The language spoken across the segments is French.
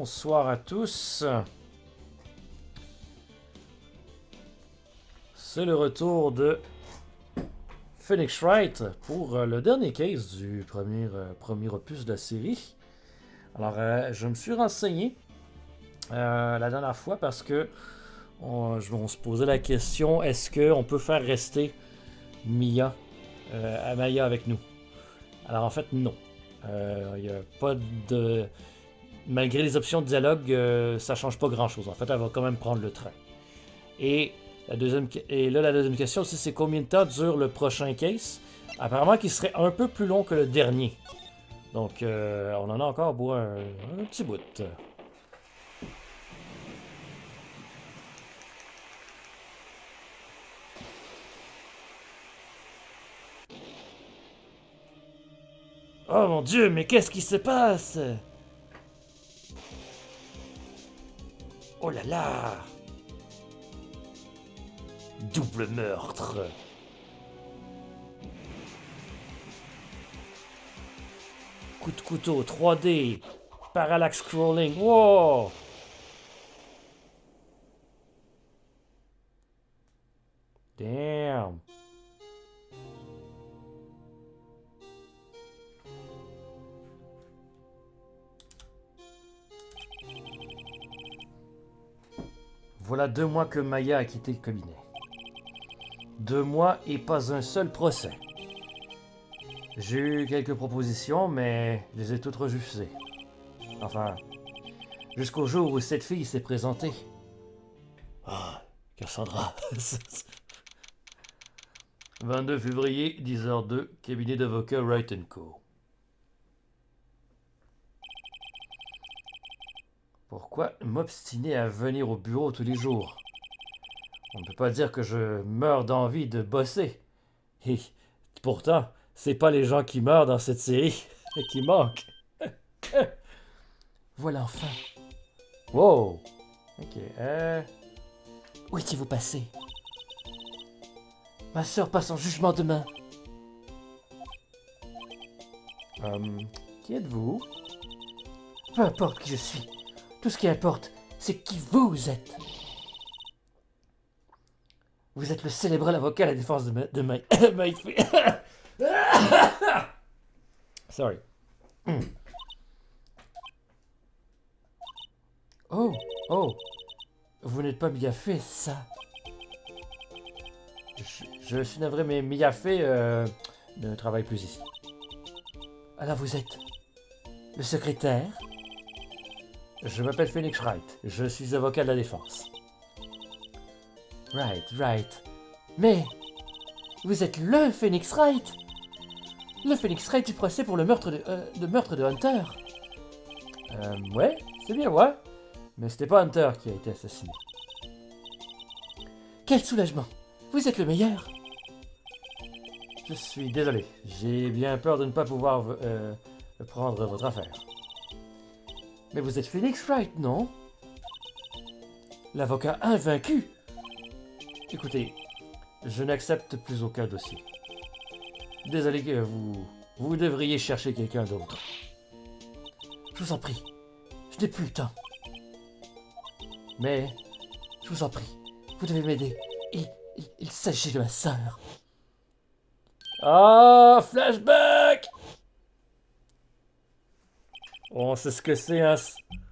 Bonsoir à tous. C'est le retour de Phoenix Wright pour le dernier case du premier opus de la série. Alors, je me suis renseigné la dernière fois parce que on se posait la question, est-ce qu'on peut faire rester Maya avec nous? Alors en fait, non. Il n'y a pas de... Malgré les options de dialogue, ça change pas grand-chose. En fait, elle va quand même prendre le train. Et la deuxième question aussi, c'est combien de temps dure le prochain case? Apparemment qu'il serait un peu plus long que le dernier. Donc, on en a encore pour un petit bout. Oh mon Dieu, mais qu'est-ce qui se passe? Oh là là! Double meurtre! Coup de couteau, 3D, parallax scrolling, wow! Damn! Voilà 2 mois que Maya a quitté le cabinet. 2 mois et pas un seul procès. J'ai eu quelques propositions, mais je les ai toutes refusées. Enfin, jusqu'au jour où cette fille s'est présentée. Ah, Cassandra. 22 février, 10h02, cabinet d'avocat Wright & Co. Pourquoi m'obstiner à venir au bureau tous les jours? On ne peut pas dire que je meurs d'envie de bosser. Et pourtant, c'est pas les gens qui meurent dans cette série qui manquent. Voilà enfin. Wow. Ok. Où étiez-vous passé? Ma sœur passe en jugement demain. Qui êtes-vous? Peu importe qui je suis. Tout ce qui importe, c'est qui vous êtes. Vous êtes le célèbre avocat à la défense de Mayfield. Sorry. Oh. Vous n'êtes pas Miafé, ça. Je suis navré, mais Miafé ne travaille plus ici. Alors vous êtes le secrétaire? Je m'appelle Phoenix Wright. Je suis avocat de la défense. Right. Mais vous êtes le Phoenix Wright? Le Phoenix Wright du procès pour le meurtre de Hunter? Ouais, c'est bien, ouais. Mais c'était pas Hunter qui a été assassiné. Quel soulagement! Vous êtes le meilleur! Je suis désolé. J'ai bien peur de ne pas pouvoir prendre votre affaire. Mais vous êtes Phoenix Wright, non? L'avocat invaincu! Écoutez, je n'accepte plus aucun dossier. Désolé que vous devriez chercher quelqu'un d'autre. Je vous en prie, je n'ai plus le temps. Mais, je vous en prie, vous devez m'aider. Il s'agit de ma sœur. Ah, flashback! On sait ce que c'est, hein?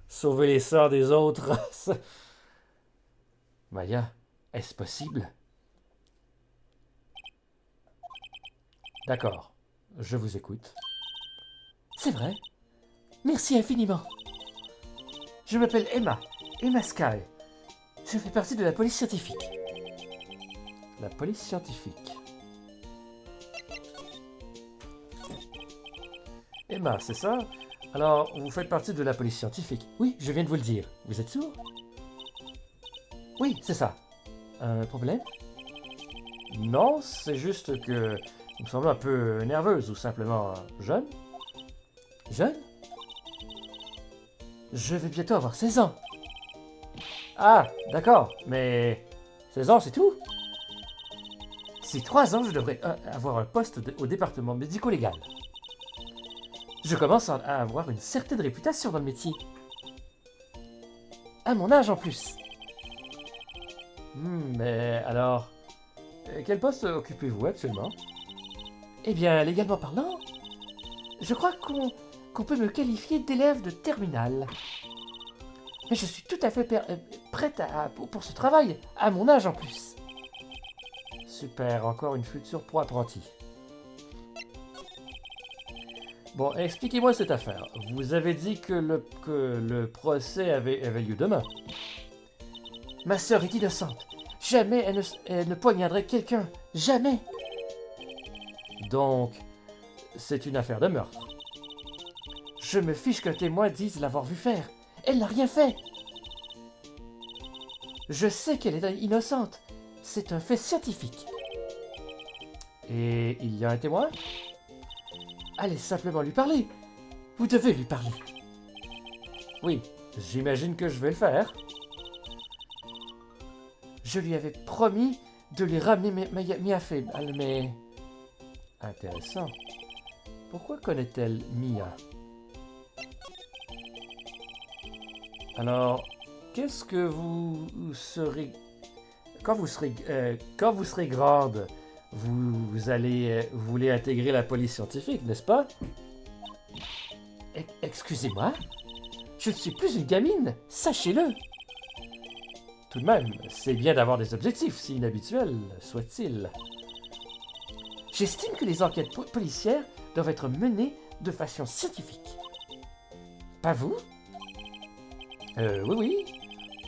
Sauver les sœurs des autres. Maya, est-ce possible? D'accord, je vous écoute. C'est vrai. Merci infiniment. Je m'appelle Emma Sky. Je fais partie de la police scientifique. La police scientifique. Emma, c'est ça? Alors, vous faites partie de la police scientifique? Oui, je viens de vous le dire. Vous êtes sourd? Oui, c'est ça. Un problème? Non, c'est juste que vous me semblez un peu nerveuse ou simplement jeune. Jeune? Je vais bientôt avoir 16 ans. Ah, d'accord, mais 16 ans, c'est tout? D'ici 3 ans, je devrais avoir un poste au département médico-légal. Je commence à avoir une certaine réputation dans le métier. À mon âge en plus. Mais alors, quel poste occupez-vous actuellement? Eh bien, légalement parlant, je crois qu'on peut me qualifier d'élève de terminale. Mais je suis tout à fait prête pour ce travail, à mon âge en plus. Super, encore une future pro apprentie. Bon, expliquez-moi cette affaire. Vous avez dit que le procès avait lieu demain. Ma sœur est innocente. Jamais elle ne poignarderait quelqu'un. Jamais. Donc, c'est une affaire de meurtre. Je me fiche qu'un témoin dise l'avoir vu faire. Elle n'a rien fait. Je sais qu'elle est innocente. C'est un fait scientifique. Et il y a un témoin? Allez simplement lui parler. Vous devez lui parler. Oui, j'imagine que je vais le faire. Je lui avais promis de lui ramener Mia-Fé, mais... Intéressant. Pourquoi connaît-elle Mia? Alors, qu'est-ce que vous serez... Quand vous serez grande, vous voulez intégrer la police scientifique, n'est-ce pas? Excusez-moi, je ne suis plus une gamine, sachez-le. Tout de même, c'est bien d'avoir des objectifs, si inhabituels soient-ils. J'estime que les enquêtes policières doivent être menées de façon scientifique. Pas vous? Oui.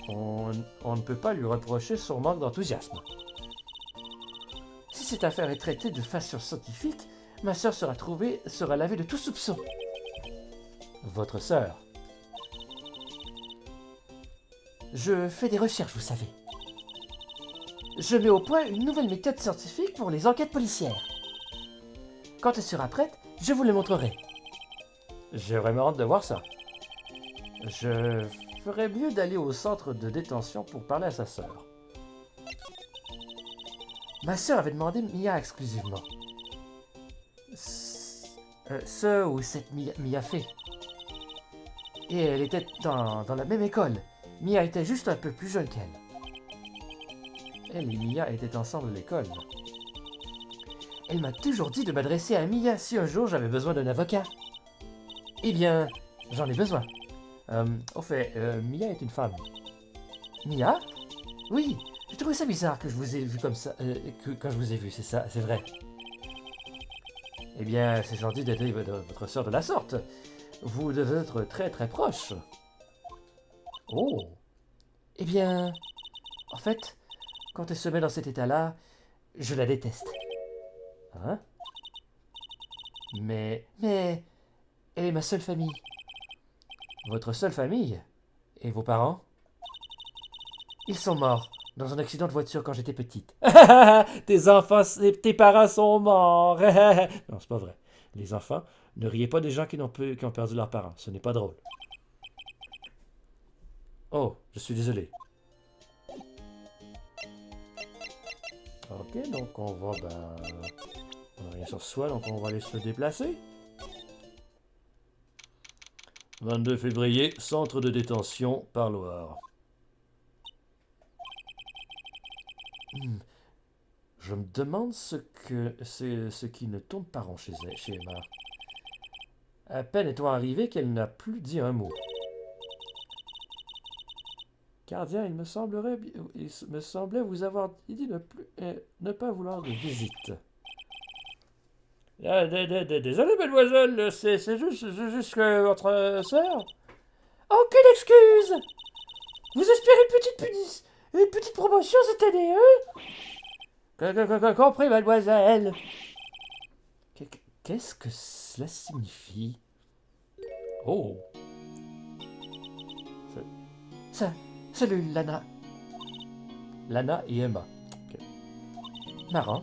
On ne peut pas lui reprocher son manque d'enthousiasme. Si cette affaire est traitée de façon scientifique, ma sœur sera lavée de tout soupçon. Votre sœur? Je fais des recherches, vous savez. Je mets au point une nouvelle méthode scientifique pour les enquêtes policières. Quand elle sera prête, je vous le montrerai. J'ai vraiment hâte de voir ça. Je ferais mieux d'aller au centre de détention pour parler à sa sœur. Ma sœur avait demandé Mia exclusivement. Ce ou cette Mia-Fé. Et elle était dans la même école. Mia était juste un peu plus jeune qu'elle. Elle et Mia étaient ensemble à l'école. Elle m'a toujours dit de m'adresser à Mia si un jour j'avais besoin d'un avocat. Eh bien, j'en ai besoin. Au fait, Mia est une femme. Mia? Oui, j'ai trouvé ça bizarre que je vous ai vu comme ça. Quand je vous ai vu, c'est ça, c'est vrai. Eh bien, c'est gentil d'aider votre sœur de la sorte. Vous devez être très très proches. Oh! Eh bien, en fait, quand elle se met dans cet état-là, je la déteste. Hein? Mais elle est ma seule famille. Votre seule famille? Et vos parents? Ils sont morts dans un accident de voiture quand j'étais petite. Tes parents sont morts. Non, c'est pas vrai. Les enfants, ne riez pas des gens qui ont perdu leurs parents. Ce n'est pas drôle. Oh, je suis désolé. Ok, donc on va, on n'a rien sur soi, donc on va aller se déplacer. 22 février, centre de détention, Parloir. Je me demande ce qui ne tourne pas rond chez Emma. À peine est-on arrivé qu'elle n'a plus dit un mot. Gardien, il me semblait vous avoir dit ne pas vouloir de visite. Désolé, mademoiselle, c'est juste que votre sœur. Aucune excuse! Vous espérez une petite promotion cette année, hein? Compris, mademoiselle. Qu'est-ce que cela signifie? Oh! Salut, Lana. Lana et Emma. Okay. Marrant.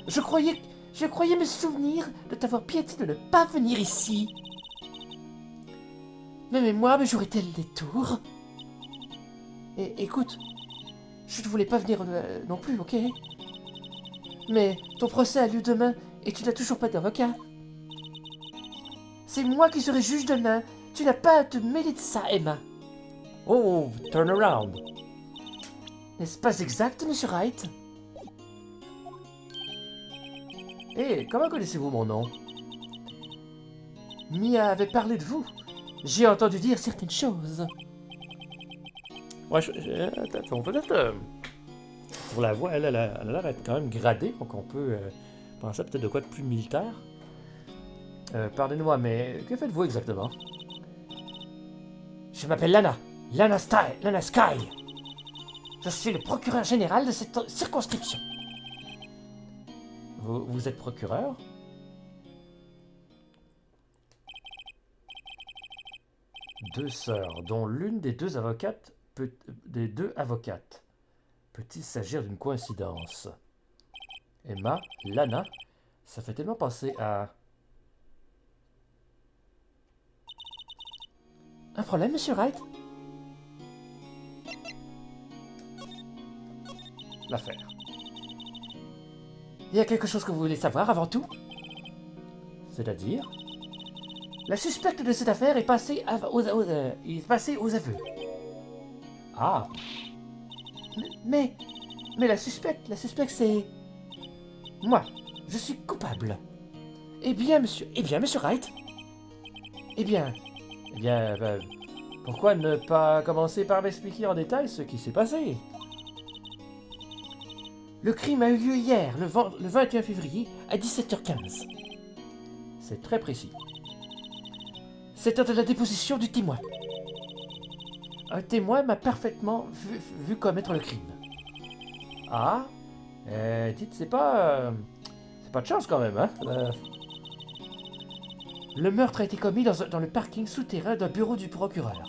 Je croyais me souvenir de t'avoir piété de ne pas venir ici. Ma mémoire me jouerait-elle des tours? Écoute, je ne voulais pas venir non plus, ok? Mais ton procès a lieu demain et tu n'as toujours pas d'avocat. C'est moi qui serai juge demain. Tu n'as pas à te mêler de ça, Emma. Oh, turn around. N'est-ce pas exact, Monsieur Wright? Eh, comment connaissez-vous mon nom? Mia avait parlé de vous. J'ai entendu dire certaines choses. Ouais, attends, peut-être pour la voix, elle a l'air d'être quand même gradée, donc on peut penser à peut-être de quoi de plus militaire. Pardonnez-moi, mais que faites-vous exactement? Je m'appelle Lana. Lana Sky. Je suis le procureur général de cette circonscription. Vous êtes procureur? Deux sœurs, dont l'une des deux avocates peut-il s'agir d'une coïncidence? Emma, Lana, ça fait tellement penser à... Un problème, Monsieur Wright? l'affaire. Il y a quelque chose que vous voulez savoir avant tout? C'est-à-dire? La suspecte de cette affaire est passée aux aveux. Ah, Mais la suspecte c'est... Moi, je suis coupable. Eh bien, monsieur Wright? eh bien, pourquoi ne pas commencer par m'expliquer en détail ce qui s'est passé? Le crime a eu lieu hier, le 21 février, à 17h15. C'est très précis. C'est lors de la déposition du témoin. Un témoin m'a parfaitement vu commettre le crime. Ah, dites, c'est pas de chance quand même, hein? Le meurtre a été commis dans le parking souterrain d'un bureau du procureur.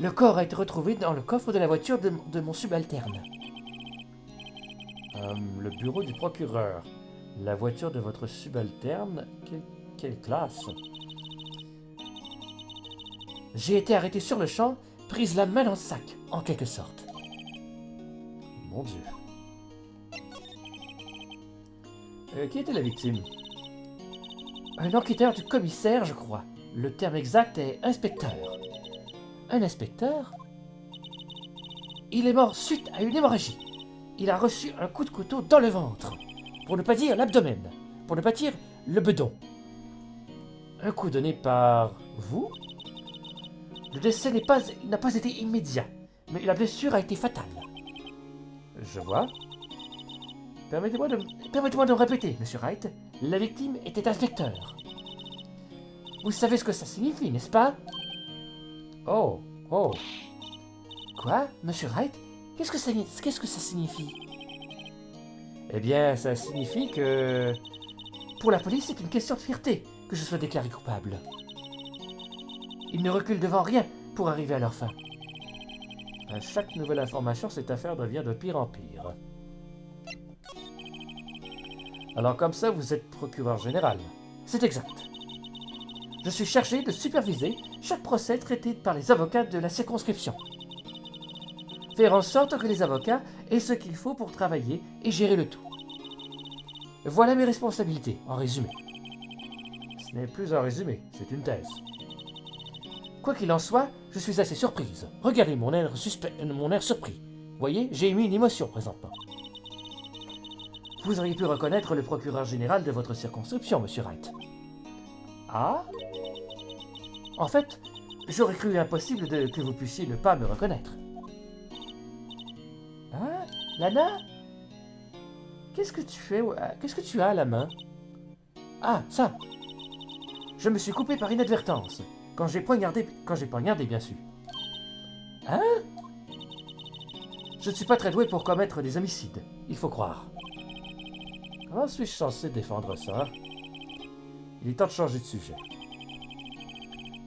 Le corps a été retrouvé dans le coffre de la voiture de mon subalterne. Le bureau du procureur. La voiture de votre subalterne. Quelle classe? J'ai été arrêté sur le champ, prise la main dans le sac, en quelque sorte. Mon Dieu. Qui était la victime? Un enquêteur du commissaire, je crois. Le terme exact est inspecteur. Un inspecteur? Il est mort suite à une hémorragie. Il a reçu un coup de couteau dans le ventre. Pour ne pas dire l'abdomen. Pour ne pas dire le bedon. Un coup donné par vous? Le décès n'a pas été immédiat, mais la blessure a été fatale. Je vois. Permettez-moi de me répéter, Monsieur Wright. La victime était inspecteur. Vous savez ce que ça signifie, n'est-ce pas? Oh. Quoi, Monsieur Wright? Qu'est-ce que ça signifie? Eh bien, ça signifie que... Pour la police, c'est une question de fierté que je sois déclaré coupable. Ils ne reculent devant rien pour arriver à leur fin. À chaque nouvelle information, cette affaire devient de pire en pire. Alors comme ça, vous êtes procureur général. C'est exact. Je suis chargé de superviser chaque procès traité par les avocats de la circonscription. Faire en sorte que les avocats aient ce qu'il faut pour travailler et gérer le tout. Voilà mes responsabilités, en résumé. Ce n'est plus un résumé, c'est une thèse. Quoi qu'il en soit, je suis assez surprise. Regardez mon air surpris. Voyez, j'ai émis une émotion présentement. Vous auriez pu reconnaître le procureur général de votre circonscription, Monsieur Wright. Ah? En fait, j'aurais cru impossible que vous puissiez ne pas me reconnaître. Hein? Lana? Qu'est-ce que tu fais? Qu'est-ce que tu as à la main? Ah, ça! Je me suis coupé par inadvertance. Quand j'ai poignardé, bien sûr. Hein? Je ne suis pas très doué pour commettre des homicides, il faut croire. Comment suis-je censé défendre ça? Il est temps de changer de sujet.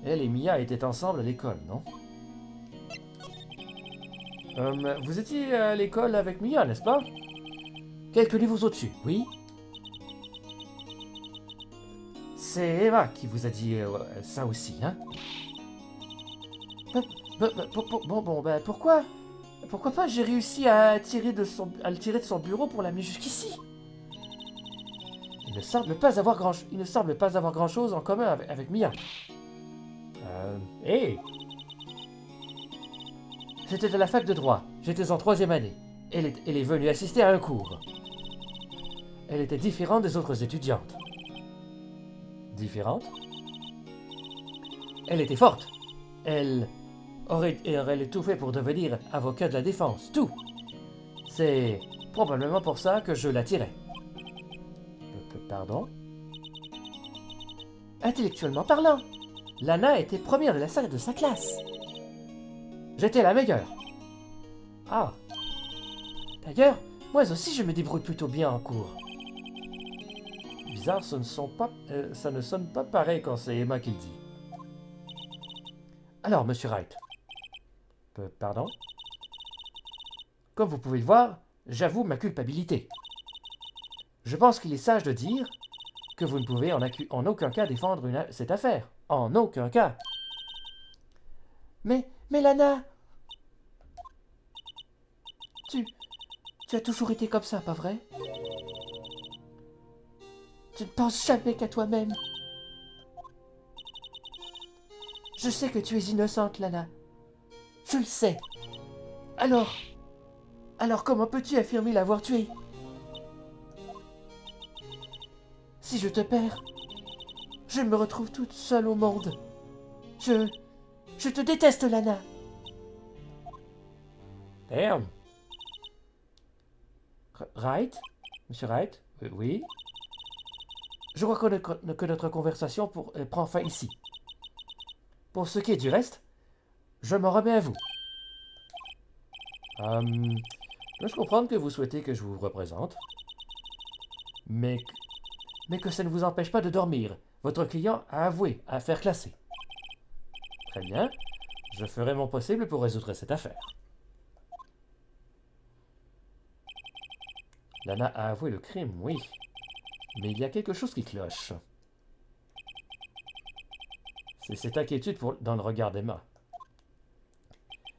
Elle et Mia étaient ensemble à l'école, non? Vous étiez à l'école avec Mia, n'est-ce pas? Quelques niveaux au-dessus, oui. C'est Emma qui vous a dit ça aussi, hein? Pourquoi? Pourquoi pas j'ai réussi à le tirer de son bureau pour l'amener jusqu'ici? Il ne semble pas avoir grand-chose en commun avec Mia. Hey! J'étais à la fac de droit. J'étais en 3e année. Elle est venue assister à un cours. Elle était différente des autres étudiantes. Différente? Elle était forte. Elle aurait tout fait pour devenir avocat de la défense. Tout. C'est probablement pour ça que je l'attirais. Pardon? Intellectuellement parlant, Lana était première de sa classe. J'étais la meilleure. Ah, D'ailleurs, moi aussi je me débrouille plutôt bien en cours. bizarre, ça ne sonne pas pareil quand c'est Emma qui le dit. Alors, Monsieur Wright, Pardon? comme vous pouvez le voir, j'avoue ma culpabilité. Je pense qu'il est sage de dire que vous ne pouvez en aucun cas défendre cette affaire. En aucun cas. Mais Lana, tu as toujours été comme ça, pas vrai? Tu ne penses jamais qu'à toi-même. Je sais que tu es innocente, Lana. Je le sais. Alors comment peux-tu affirmer l'avoir tuée? Si je te perds, je me retrouve toute seule au monde. Je te déteste, Lana. Damn! Wright? Monsieur Wright? Oui? Je crois que notre conversation prend fin ici. Pour ce qui est du reste, je m'en remets à vous. Dois-je comprendre que vous souhaitez que je vous représente? Mais que ça ne vous empêche pas de dormir. Votre client a avoué à faire classer. Très bien. Je ferai mon possible pour résoudre cette affaire. Lana a avoué le crime, oui. Mais il y a quelque chose qui cloche. C'est cette inquiétude dans le regard d'Emma.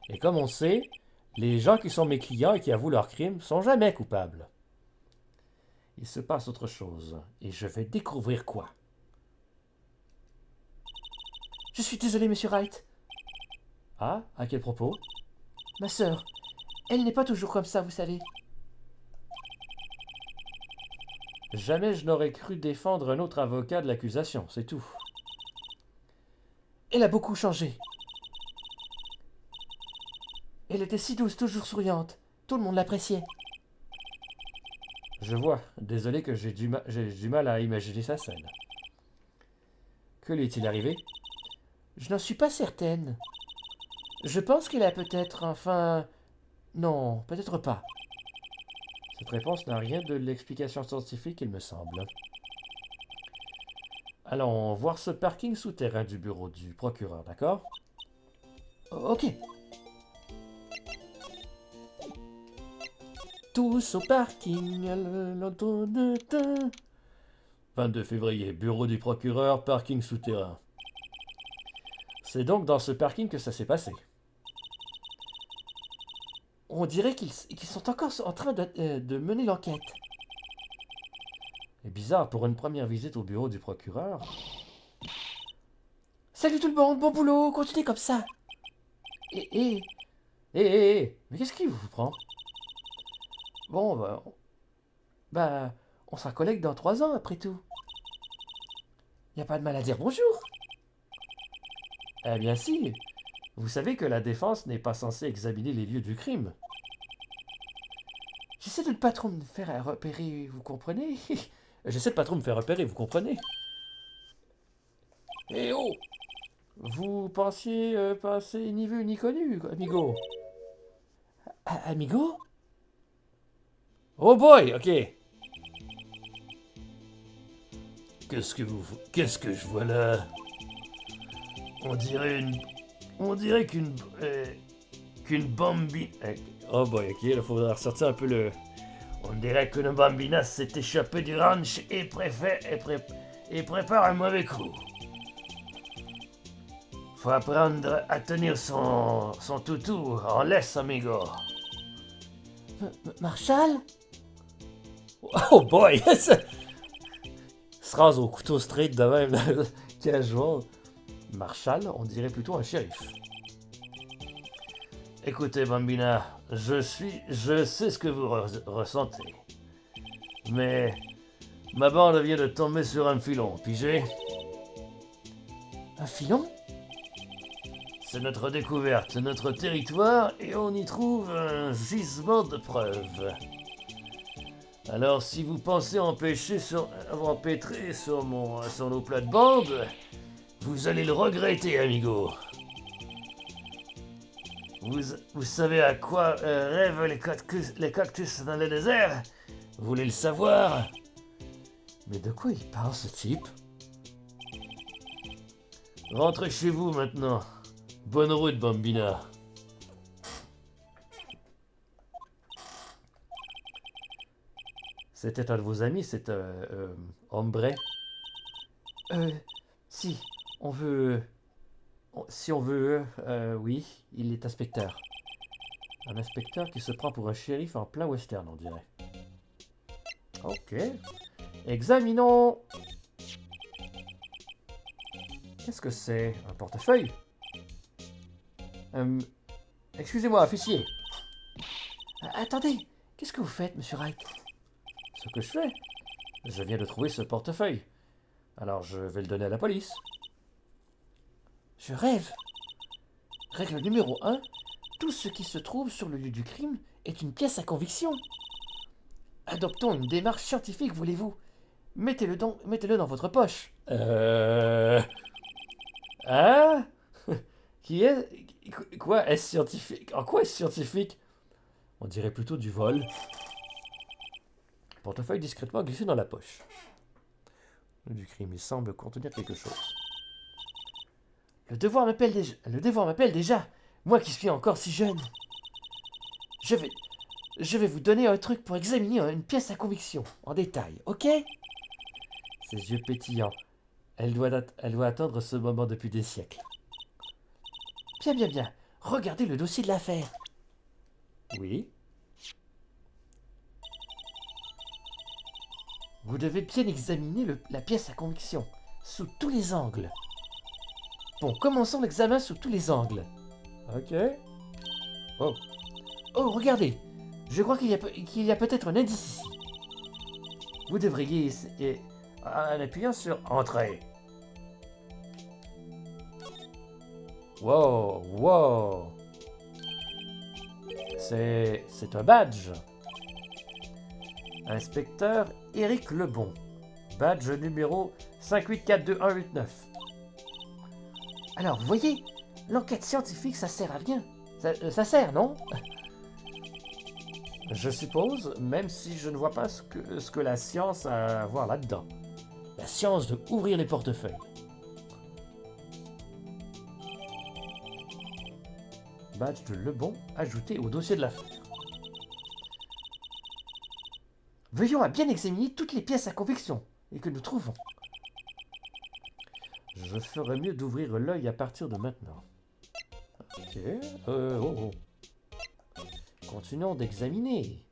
Et comme on sait, les gens qui sont mes clients et qui avouent leur crime sont jamais coupables. Il se passe autre chose, et je vais découvrir quoi. Je suis désolé, Monsieur Wright. Ah, à quel propos? Ma sœur, elle n'est pas toujours comme ça, vous savez. Jamais je n'aurais cru défendre un autre avocat de l'accusation, c'est tout. Elle a beaucoup changé. Elle était si douce, toujours souriante. Tout le monde l'appréciait. Je vois. Désolé que j'ai du mal à imaginer sa scène. Que lui est-il arrivé? Je n'en suis pas certaine. Je pense qu'elle a peut-être, enfin... Non, peut-être pas. Cette réponse n'a rien de l'explication scientifique, il me semble. Allons voir ce parking souterrain du bureau du procureur, d'accord? Ok. Tous au parking. 22 février, bureau du procureur, parking souterrain. C'est donc dans ce parking que ça s'est passé. On dirait qu'ils sont encore en train de mener l'enquête. C'est bizarre pour une première visite au bureau du procureur. Salut tout le monde, bon boulot, continuez comme ça. Mais qu'est-ce qui vous prend? Bon, on sera collègues dans 3 ans après tout. Y a pas de mal à dire bonjour. Eh bien si. Vous savez que la défense n'est pas censée examiner les lieux du crime. J'essaie de ne pas trop me faire repérer, vous comprenez? J'essaie de pas trop me faire repérer, vous comprenez? Eh oh! Vous pensiez passer ni vu ni connu, amigo? Amigo? Oh boy, ok. Qu'est-ce que je vois là? On dirait qu'une bambine. Oh boy, ok, il faudra ressortir un peu le. On dirait qu'une bambina s'est échappée du ranch et prépare un mauvais coup. Faut apprendre à tenir son toutou en laisse, amigo. Marshall? Oh boy! Se rase au couteau straight de même, casual. Marshall, on dirait plutôt un shérif. Écoutez, Bambina, je sais ce que vous ressentez. Mais ma bande vient de tomber sur un filon, pigé? Un filon? C'est notre découverte, notre territoire, et on y trouve un gisement de preuves. Alors, si vous pensez empêtrer sur nos plates-bandes, vous allez le regretter, amigo. Vous savez à quoi rêvent les cactus dans le désert? Vous voulez le savoir? Mais de quoi il parle, ce type? Rentrez chez vous maintenant. Bonne route, Bambina. C'était un de vos amis, c'est Ombre. Si, on veut... Si on veut, oui, il est inspecteur. Un inspecteur qui se prend pour un shérif en plein western, on dirait. Ok. Examinons. Qu'est-ce que c'est? Un portefeuille? Excusez-moi, officier. Attendez, qu'est-ce que vous faites, monsieur Wright? Ce que je fais? Je viens de trouver ce portefeuille. Alors je vais le donner à la police. Je rêve. Règle numéro 1. Tout ce qui se trouve sur le lieu du crime est une pièce à conviction. Adoptons une démarche scientifique, voulez-vous? Mettez-le dans votre poche. Hein? Qui est... Quoi? Est-ce scientifique? En quoi est-ce scientifique? On dirait plutôt du vol. Portefeuille discrètement glissé dans la poche. Du crime, il semble contenir quelque chose. Le devoir m'appelle déjà. Moi qui suis encore si jeune. Je vais vous donner un truc pour examiner une pièce à conviction, en détail, ok? Ses yeux pétillants. Elle doit attendre ce moment depuis des siècles. Bien. Regardez le dossier de l'affaire. Oui. Vous devez bien examiner la pièce à conviction, sous tous les angles. Bon, commençons l'examen sous tous les angles. Ok. Oh, regardez. Je crois qu'il y a peut-être un indice ici. Vous devriez... En appuyant sur Entrée. Wow. C'est un badge. Inspecteur Éric Lebon. Badge numéro 5842-189. Alors, vous voyez, l'enquête scientifique, ça sert à rien. Ça sert, non? Je suppose, même si je ne vois pas ce que la science a à voir là-dedans. La science de ouvrir les portefeuilles. Badge de Lebon ajouté au dossier de l'affaire. Veillons à bien examiner toutes les pièces à conviction et que nous trouvons. Je ferais mieux d'ouvrir l'œil à partir de maintenant. Ok. Continuons d'examiner.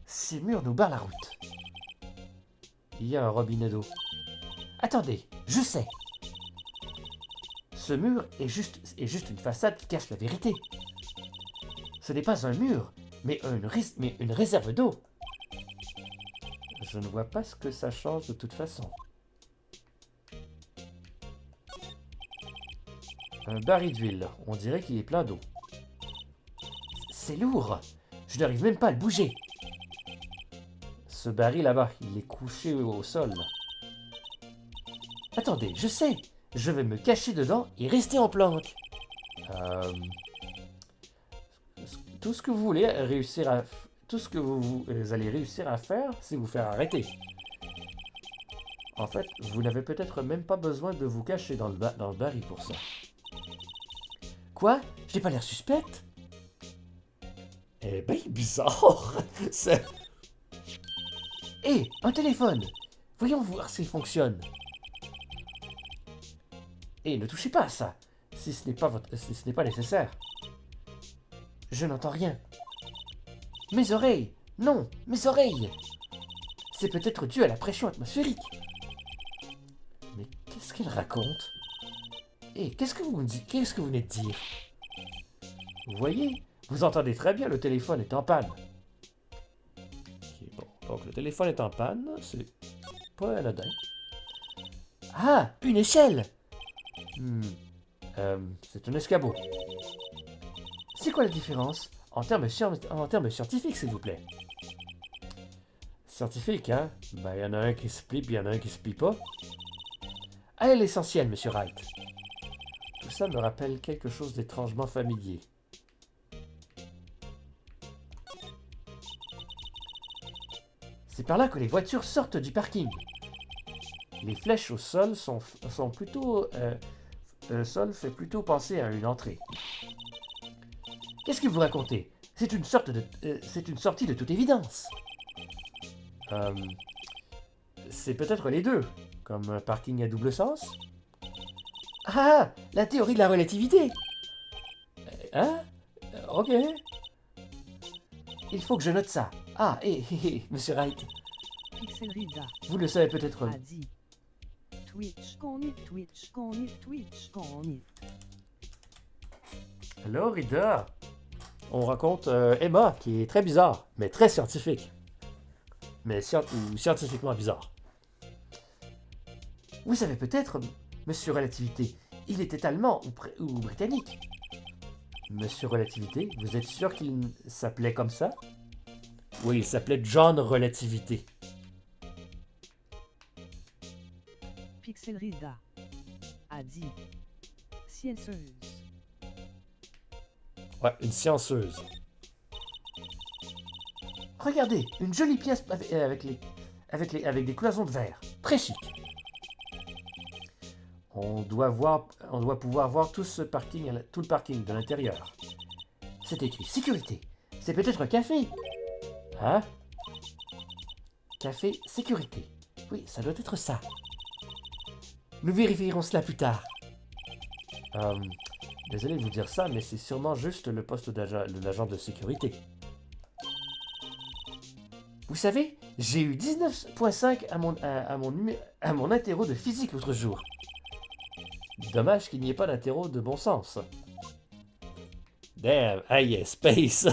Ces murs nous barrent la route. Il y a un robinet d'eau. Attendez, je sais. Ce mur est juste une façade qui cache la vérité. Ce n'est pas un mur, mais une réserve d'eau. Je ne vois pas ce que ça change de toute façon. Un baril d'huile, on dirait qu'il est plein d'eau. C'est lourd, je n'arrive même pas à le bouger. Ce baril là-bas, il est couché au sol. Attendez, je sais, je vais me cacher dedans et rester en planque. Tout ce que vous voulez réussir à... Tout ce que vous allez réussir à faire, c'est vous faire arrêter. En fait, vous n'avez peut-être même pas besoin de vous cacher dans le baril pour ça. Quoi? Je n'ai pas l'air suspecte? Eh ben, bizarre. C'est... Hé, un téléphone. Voyons voir s'il fonctionne. Et ne touchez pas à ça, si ce n'est pas nécessaire. Je n'entends rien. Mes oreilles! Non, mes oreilles! C'est peut-être dû à la pression atmosphérique. Mais qu'est-ce Qu'est-ce qu'elle raconte? Hé, qu'est-ce que vous me dites? Qu'est-ce que vous venez de dire? Vous voyez? Vous entendez très bien, le téléphone est en panne. Ok, bon. Donc le téléphone est en panne, c'est pas anodin. Ah, une échelle! Hmm. C'est un escabeau. C'est quoi la différence? En termes scientifiques, s'il vous plaît. Scientifique, hein? Ben, il y en a un qui se plie, puis il y en a un qui se plie pas. Allez, l'essentiel, monsieur Wright. Tout ça me rappelle quelque chose d'étrangement familier. C'est par là que les voitures sortent du parking. Les flèches au sol sont plutôt... le sol fait plutôt penser à une entrée. Qu'est-ce que vous racontez? C'est une sortie de toute évidence. Euh, c'est peut-être les deux, comme un parking à double sens. Ah, la théorie de la relativité. Hein? Ok. Il faut que je note ça. Ah, monsieur Wright. Pixelrida Vous le savez peut-être. a dit Twitch qu'on est, Twitch qu'on est, Twitch qu'on est. Hello, Rida. On raconte Emma, qui est très bizarre, mais très scientifique. Mais scientifiquement bizarre. Vous savez peut-être, monsieur Relativité, il était allemand ou britannique. Monsieur Relativité, vous êtes sûr qu'il s'appelait comme ça? Oui, il s'appelait John Relativité. Pixelrida a dit scienceuse. Ouais, une scienceuse. Regardez, une jolie pièce avec des cloisons de verre. Très chic. On doit pouvoir voir tout le parking de l'intérieur. C'est écrit sécurité. C'est peut-être un café. Hein? Café sécurité. Oui, ça doit être ça. Nous vérifierons cela plus tard. Désolé de vous dire ça, mais c'est sûrement juste le poste de l'agent de sécurité. Vous savez, j'ai eu 19,5 à mon interro de physique l'autre jour. Dommage qu'il n'y ait pas d'interro de bon sens. Damn, aïe, space!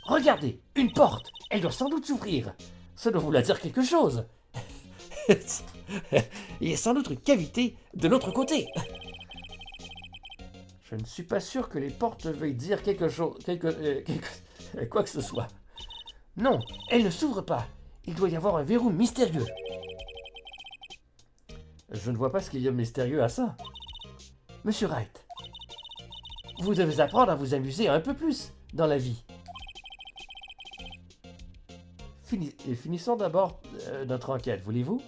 Regardez, une porte. Elle doit sans doute s'ouvrir. Ça doit vouloir dire quelque chose. Il y a sans doute une cavité de l'autre côté. Je ne suis pas sûr que les portes veuillent dire quelque chose, quoi que ce soit. Non, elle ne s'ouvre pas. Il doit y avoir un verrou mystérieux. Je ne vois pas ce qu'il y a de mystérieux à ça. Monsieur Wright, vous devez apprendre à vous amuser un peu plus dans la vie. Finissons d'abord notre enquête, voulez-vous?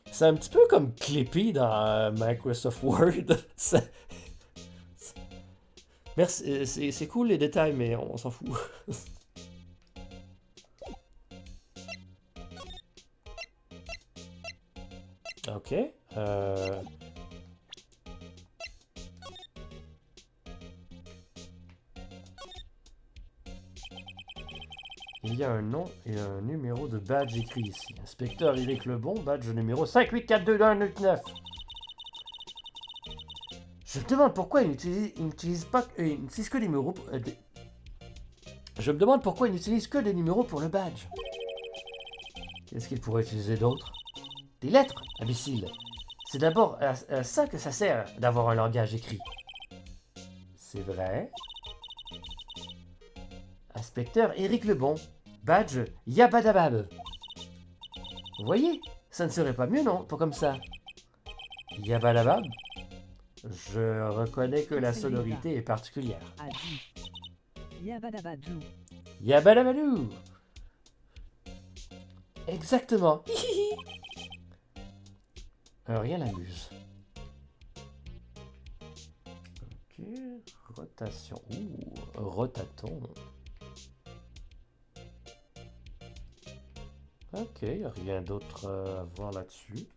C'est un petit peu comme Clippy dans Microsoft Word. Merci, c'est cool les détails, mais on s'en fout. Ok. Il y a un nom et un numéro de badge écrit ici. Inspecteur Éric Lebon, badge numéro 5842189. Je me demande pourquoi il n'utilise que des numéros. Je me demande pourquoi il n'utilise que des numéros pour le badge. Qu'est-ce qu'il pourrait utiliser d'autre? Des lettres, imbécile. C'est d'abord à ça que ça sert d'avoir un langage écrit. C'est vrai. Inspecteur Éric Lebon, badge Yabadabab. Vous voyez, ça ne serait pas mieux, non, pour comme ça. Yabadabab? Je reconnais que la sonorité est particulière. A dit Yabadabadou. Yabadabadou. Exactement. Rien n'amuse. Ok, rotation. Ouh, rotaton. Ok, rien d'autre à voir là-dessus.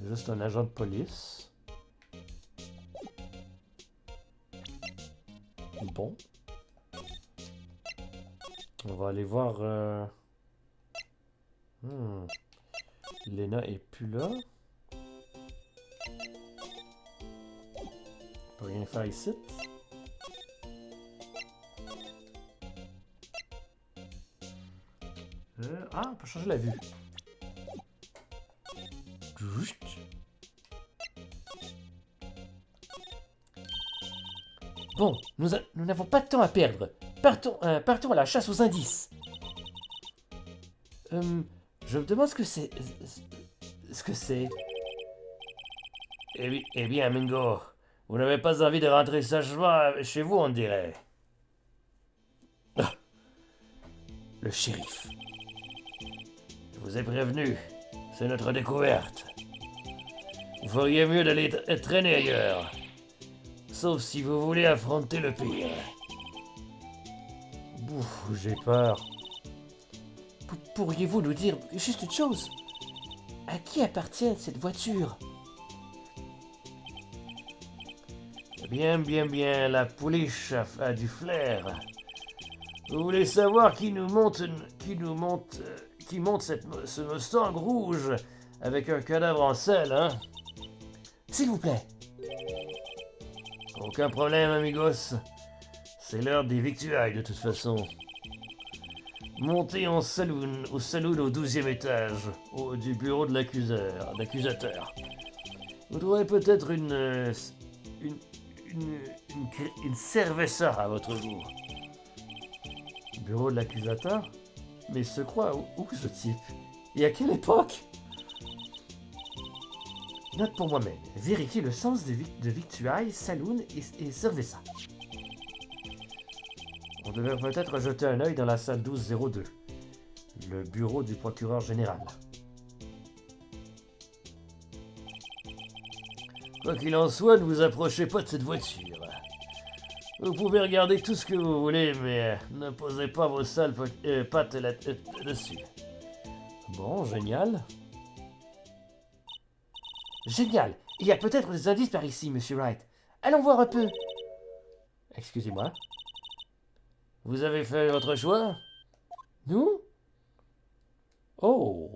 Juste un agent de police. Bon. On va aller voir... Lena est plus là. On peut rien faire ici. On peut changer la vue. Bon, nous n'avons pas de temps à perdre. Partons à la chasse aux indices. Je me demande ce que c'est... Ce que c'est... Eh bien, Mingo, vous n'avez pas envie de rentrer sagement chez vous, on dirait. Ah, le shérif. Je vous ai prévenu, c'est notre découverte. Vous feriez mieux d'aller traîner ailleurs. Sauf si vous voulez affronter le pire. Ouf, j'ai peur. Pourriez-vous nous dire juste une chose? À qui appartient cette voiture? Bien, la pouliche a du flair. Vous voulez savoir qui monte ce Mustang rouge avec un cadavre en selle, hein? S'il vous plaît. Aucun problème, amigos. C'est l'heure des victuailles, de toute façon. Montez en saloon au 12e étage, du bureau de l'accusateur. Vous trouverez peut-être une cerveza à votre goût. Bureau de l'accusateur? Mais se croit où ce type? Et à quelle époque? Note pour moi-même. Vérifiez le sens de victuailles, saloon et cerveza. On devrait peut-être jeter un œil dans la salle 1202, le bureau du procureur général. Quoi qu'il en soit, ne vous approchez pas de cette voiture. Vous pouvez regarder tout ce que vous voulez, mais ne posez pas vos sales pattes dessus. Bon, génial. Génial. Il y a peut-être des indices par ici, Monsieur Wright. Allons voir un peu. Excusez-moi. Vous avez fait votre choix? Nous? Oh.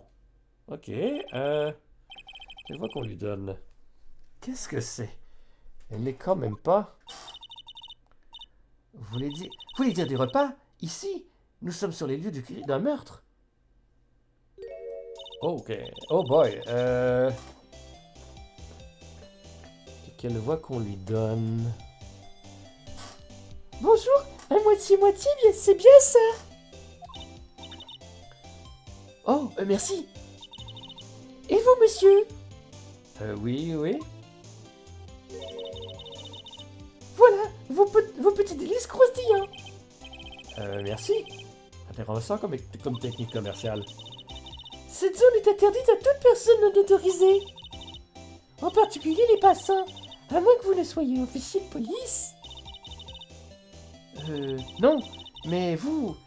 Ok. Quelle voix qu'on lui donne? Qu'est-ce que c'est? Elle n'est quand même pas... Vous voulez dire des repas? Ici? Nous sommes sur les lieux d'un meurtre. Ok. Oh boy. Quelle voix qu'on lui donne? Bonjour, à moitié-moitié, c'est bien ça. Oh, merci. Et vous, monsieur? Oui. Voilà, vos petits délices croustillants. Merci. Intéressant comme technique commerciale. Cette zone est interdite à toute personne non autorisée. En particulier les passants, à moins que vous ne soyez officier de police. Non, mais vous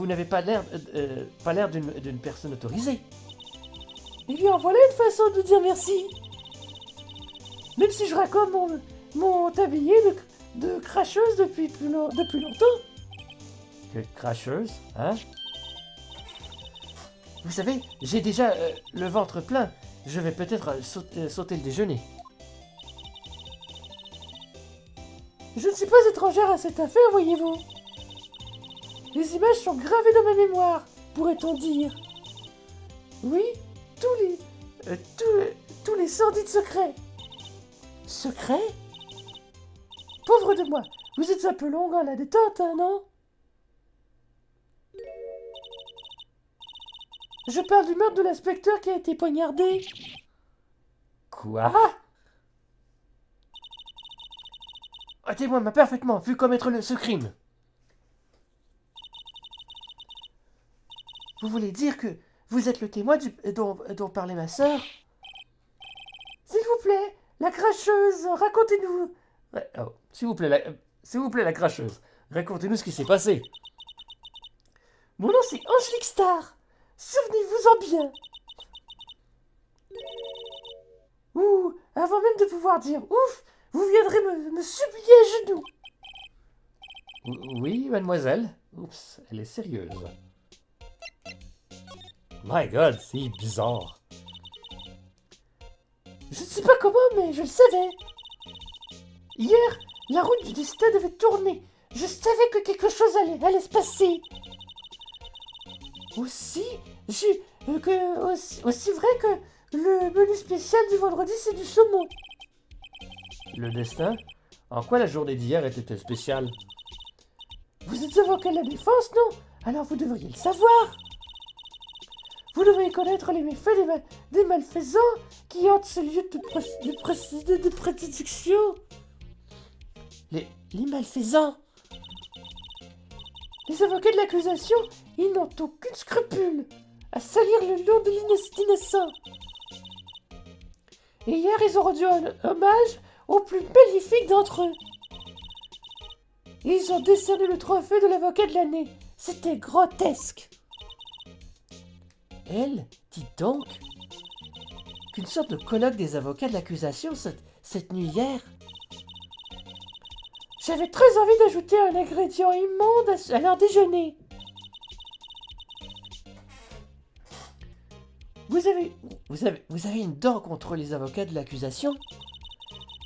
n'avez pas l'air d'une personne autorisée. Eh bien, voilà une façon de dire merci. Même si je raccorde mon tablier de cracheuse depuis longtemps. Cracheuse, hein? Vous savez, j'ai déjà le ventre plein. Je vais peut-être sauter le déjeuner. Je ne suis pas étrangère à cette affaire, voyez-vous. Les images sont gravées dans ma mémoire, pourrait-on dire. Oui, tous les sordides secrets. Secrets? Pauvre de moi, vous êtes un peu longue en la détente, hein, non? Je parle du meurtre de l'inspecteur qui a été poignardé. Quoi? Un témoin m'a parfaitement vu commettre ce crime. Vous voulez dire que vous êtes le témoin dont parlait ma sœur? S'il vous plaît, la cracheuse, racontez-nous. Oh, s'il vous plaît, la cracheuse, racontez-nous ce qui s'est passé. Mon nom c'est Angélique Starr. Souvenez-vous-en bien. Ouh, avant même de pouvoir dire ouf, vous viendrez me supplier à genoux. Oui, mademoiselle. Oups, elle est sérieuse. My God, c'est bizarre. Je ne sais pas comment, mais je le savais. Hier, la route du destin devait tourner. Je savais que quelque chose allait se passer. Aussi, aussi vrai que le menu spécial du vendredi, c'est du saumon. Le destin? En quoi la journée d'hier était-elle spéciale? Vous êtes avocat de la défense, non? Alors vous devriez le savoir. Vous devriez connaître les méfaits des malfaisants qui hantent ce lieu de prédilection. Les malfaisants? Les avocats de l'accusation, ils n'ont aucun scrupule à salir le nom de l'innocent. Et hier, ils ont rendu un hommage au plus magnifique d'entre eux. Ils ont décerné le trophée de l'avocat de l'année. C'était grotesque. Elle dit donc qu'une sorte de colloque des avocats de l'accusation cette nuit hier. J'avais très envie d'ajouter un ingrédient immonde à leur déjeuner. Vous avez une dent contre les avocats de l'accusation?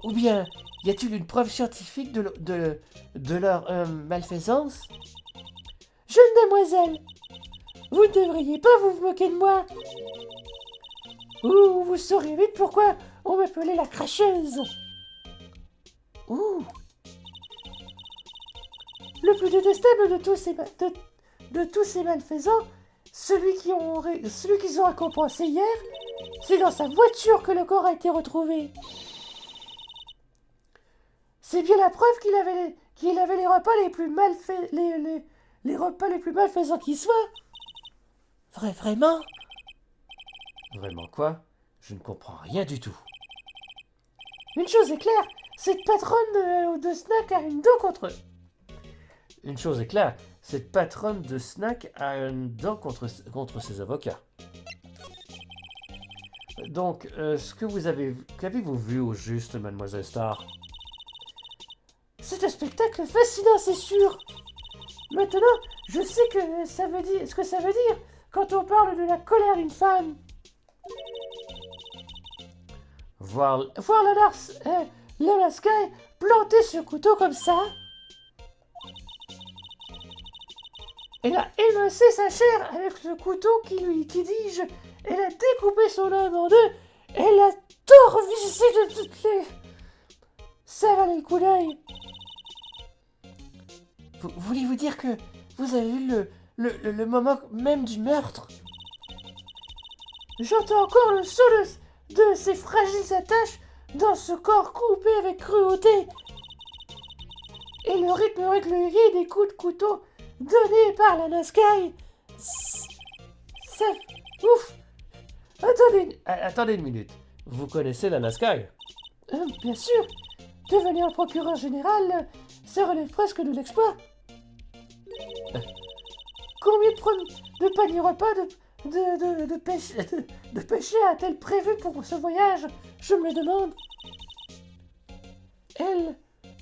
Ou bien y a-t-il une preuve scientifique de leur malfaisance? Jeune demoiselle, vous ne devriez pas vous moquer de moi. Ou vous saurez vite pourquoi on m'appelait la cracheuse. Ouh. Le plus détestable de tous ces malfaisants, celui qu'ils ont récompensé hier, c'est dans sa voiture que le corps a été retrouvé. C'est bien la preuve qu'il avait les repas les plus les repas les plus malfaisants qui soient. Vraiment? Vraiment quoi? Je ne comprends rien du tout. Une chose est claire, cette patronne de snack a une dent contre eux. Une chose est claire, cette patronne de snack a une dent contre ses avocats. Donc, qu'avez-vous vu au juste, mademoiselle Star? C'est un spectacle fascinant, c'est sûr. Maintenant, je sais ce que ça veut dire quand on parle de la colère d'une femme. Voir Lana Sky planter ce couteau comme ça. Elle a émincé sa chair avec ce couteau qui dis-je, elle a découpé son âme en deux, elle a torvissé de toutes les... Ça valait le coup d'œil. Voulez-vous dire que vous avez vu le moment même du meurtre? J'entends encore le son de ces fragiles attaches dans ce corps coupé avec cruauté. Et le rythme régulier des coups de couteau donnés par la Sky. Ça... Ouf. Attendez une minute. Vous connaissez la Sky? Bien sûr. Devenir procureur général, ça relève presque de l'exploit. Combien de paniers repas de pêcher a-t-elle prévu pour ce voyage? Je me le demande.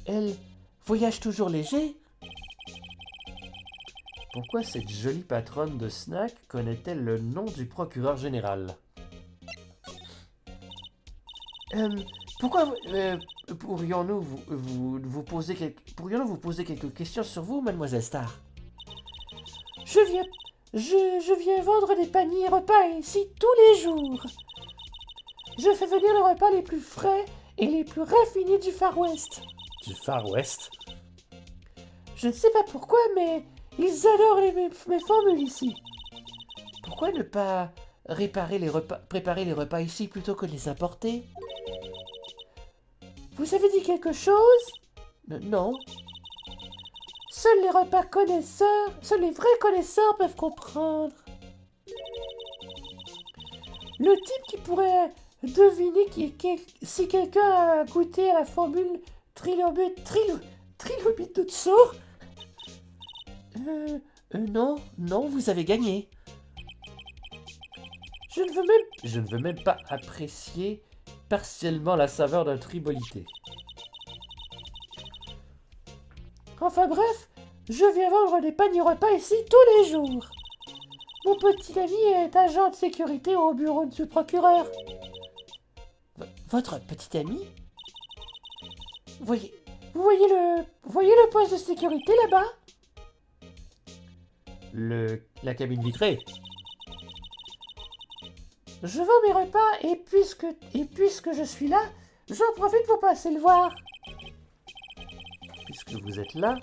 Elle voyage toujours léger. Pourquoi cette jolie patronne de snack connaît-elle le nom du procureur général? Pourquoi pourrions-nous vous poser quelques questions sur vous, mademoiselle Star? Je viens vendre des paniers repas ici tous les jours. Je fais venir les repas les plus frais et les plus raffinés du Far West. Du Far West? Je ne sais pas pourquoi, mais ils adorent mes formules ici. Pourquoi ne pas préparer les repas ici plutôt que de les importer? Vous avez dit quelque chose? Non. Seuls les vrais connaisseurs peuvent comprendre. Le type qui pourrait deviner si quelqu'un a goûté à la formule trilobite de Tso. Non, vous avez gagné. Je ne veux même pas apprécier partiellement la saveur d'un tribolité. Enfin bref, Je viens vendre des paniers repas ici tous les jours. Mon petit ami est agent de sécurité au bureau du procureur. Votre petit ami? Vous voyez le poste de sécurité là-bas? La cabine vitrée. Je vends mes repas et puisque je suis là, j'en profite pour passer le voir. Puisque vous êtes là,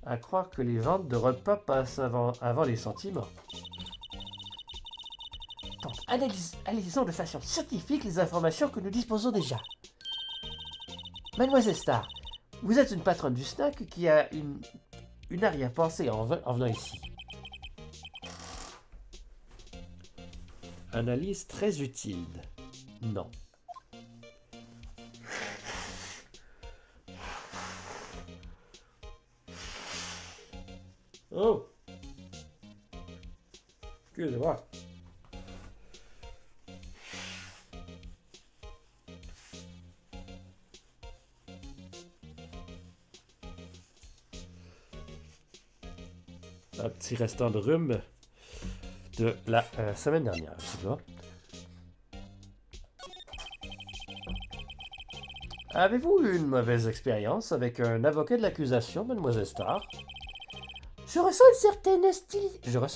à croire que les ventes de repas passent avant les sentiments. Donc, analysons de façon scientifique les informations que nous disposons déjà. Mademoiselle Star, vous êtes une patronne du snack qui a une arrière-pensée en venant ici. Analyse très utile. Non. Oh! Excusez-moi. Un petit restant de rhume de la semaine dernière, tu vois. Avez-vous eu une mauvaise expérience avec un avocat de l'accusation, Mademoiselle Star? Je ressens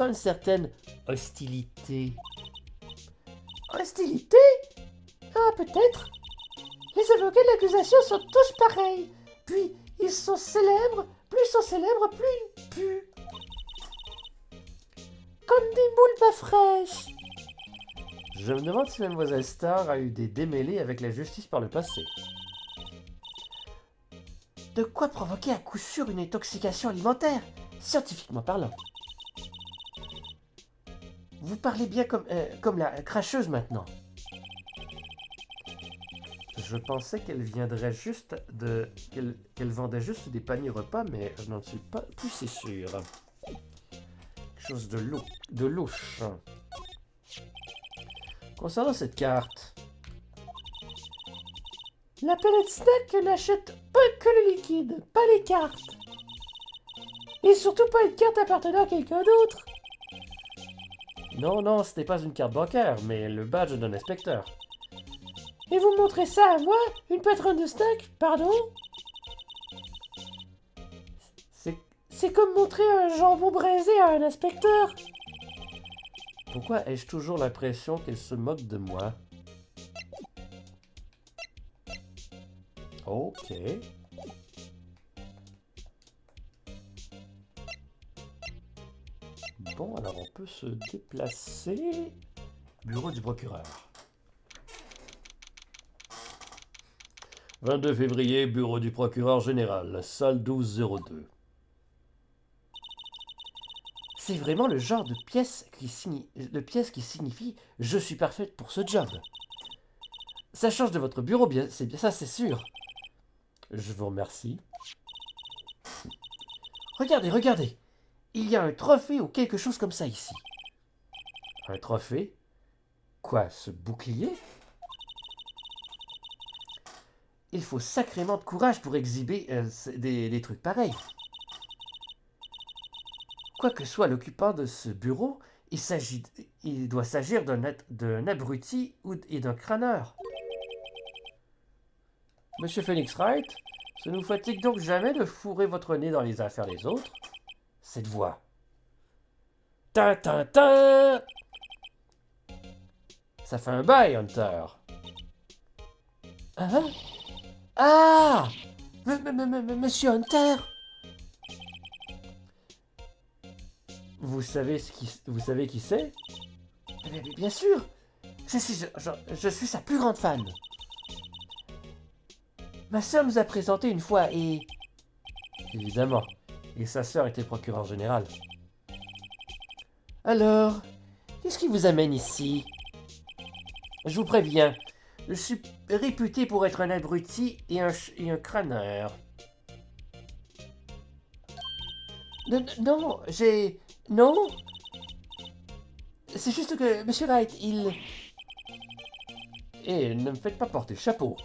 une certaine hostilité. Hostilité? Ah, peut-être. Les avocats de l'accusation sont tous pareils. Puis, ils sont célèbres. Plus ils sont célèbres, plus ils puent. Comme des moules pas fraîches. Je me demande si Mademoiselle Star a eu des démêlés avec la justice par le passé. De quoi provoquer à coup sûr une intoxication alimentaire, scientifiquement parlant. Vous parlez bien comme la cracheuse maintenant. Je pensais qu'elle viendrait juste de... qu'elle vendait juste des paniers repas, mais je n'en suis pas plus si sûr. Quelque chose de louche. Concernant cette carte... La palette snack n'achète pas que le liquide, pas les cartes. Et surtout pas une carte appartenant à quelqu'un d'autre. Non, ce n'est pas une carte bancaire, mais le badge d'un inspecteur. Et vous montrez ça à moi, une patronne de snack, pardon? C'est comme montrer un jambon braisé à un inspecteur. Pourquoi ai-je toujours l'impression qu'elle se moque de moi? Ok. Bon, alors on peut se déplacer. Bureau du procureur. 22 février, bureau du procureur général, salle 1202. C'est vraiment le genre de pièce qui signifie « je suis parfaite pour ce job ». Ça change de votre bureau, bien ça, c'est sûr. Je vous remercie. Regardez. Il y a un trophée ou quelque chose comme ça ici. Un trophée? Quoi, ce bouclier? Il faut sacrément de courage pour exhiber des trucs pareils. Quoi que soit l'occupant de ce bureau, il doit s'agir d'un abruti et d'un crâneur. Monsieur Phoenix Wright, ça ne vous fatigue donc jamais de fourrer votre nez dans les affaires des autres? Cette voix. Ta ta ta! Ça fait un bail, Hunter. Hein? Ah! Monsieur Hunter! Vous savez qui c'est? Bien sûr! Je suis sa plus grande fan. Ma sœur nous a présenté une fois et... Évidemment. Et sa sœur était procureure générale. Alors, qu'est-ce qui vous amène ici? Je vous préviens, je suis réputé pour être un abruti et un crâneur. Non. C'est juste que, Monsieur Wright, il... Et ne me faites pas porter le chapeau.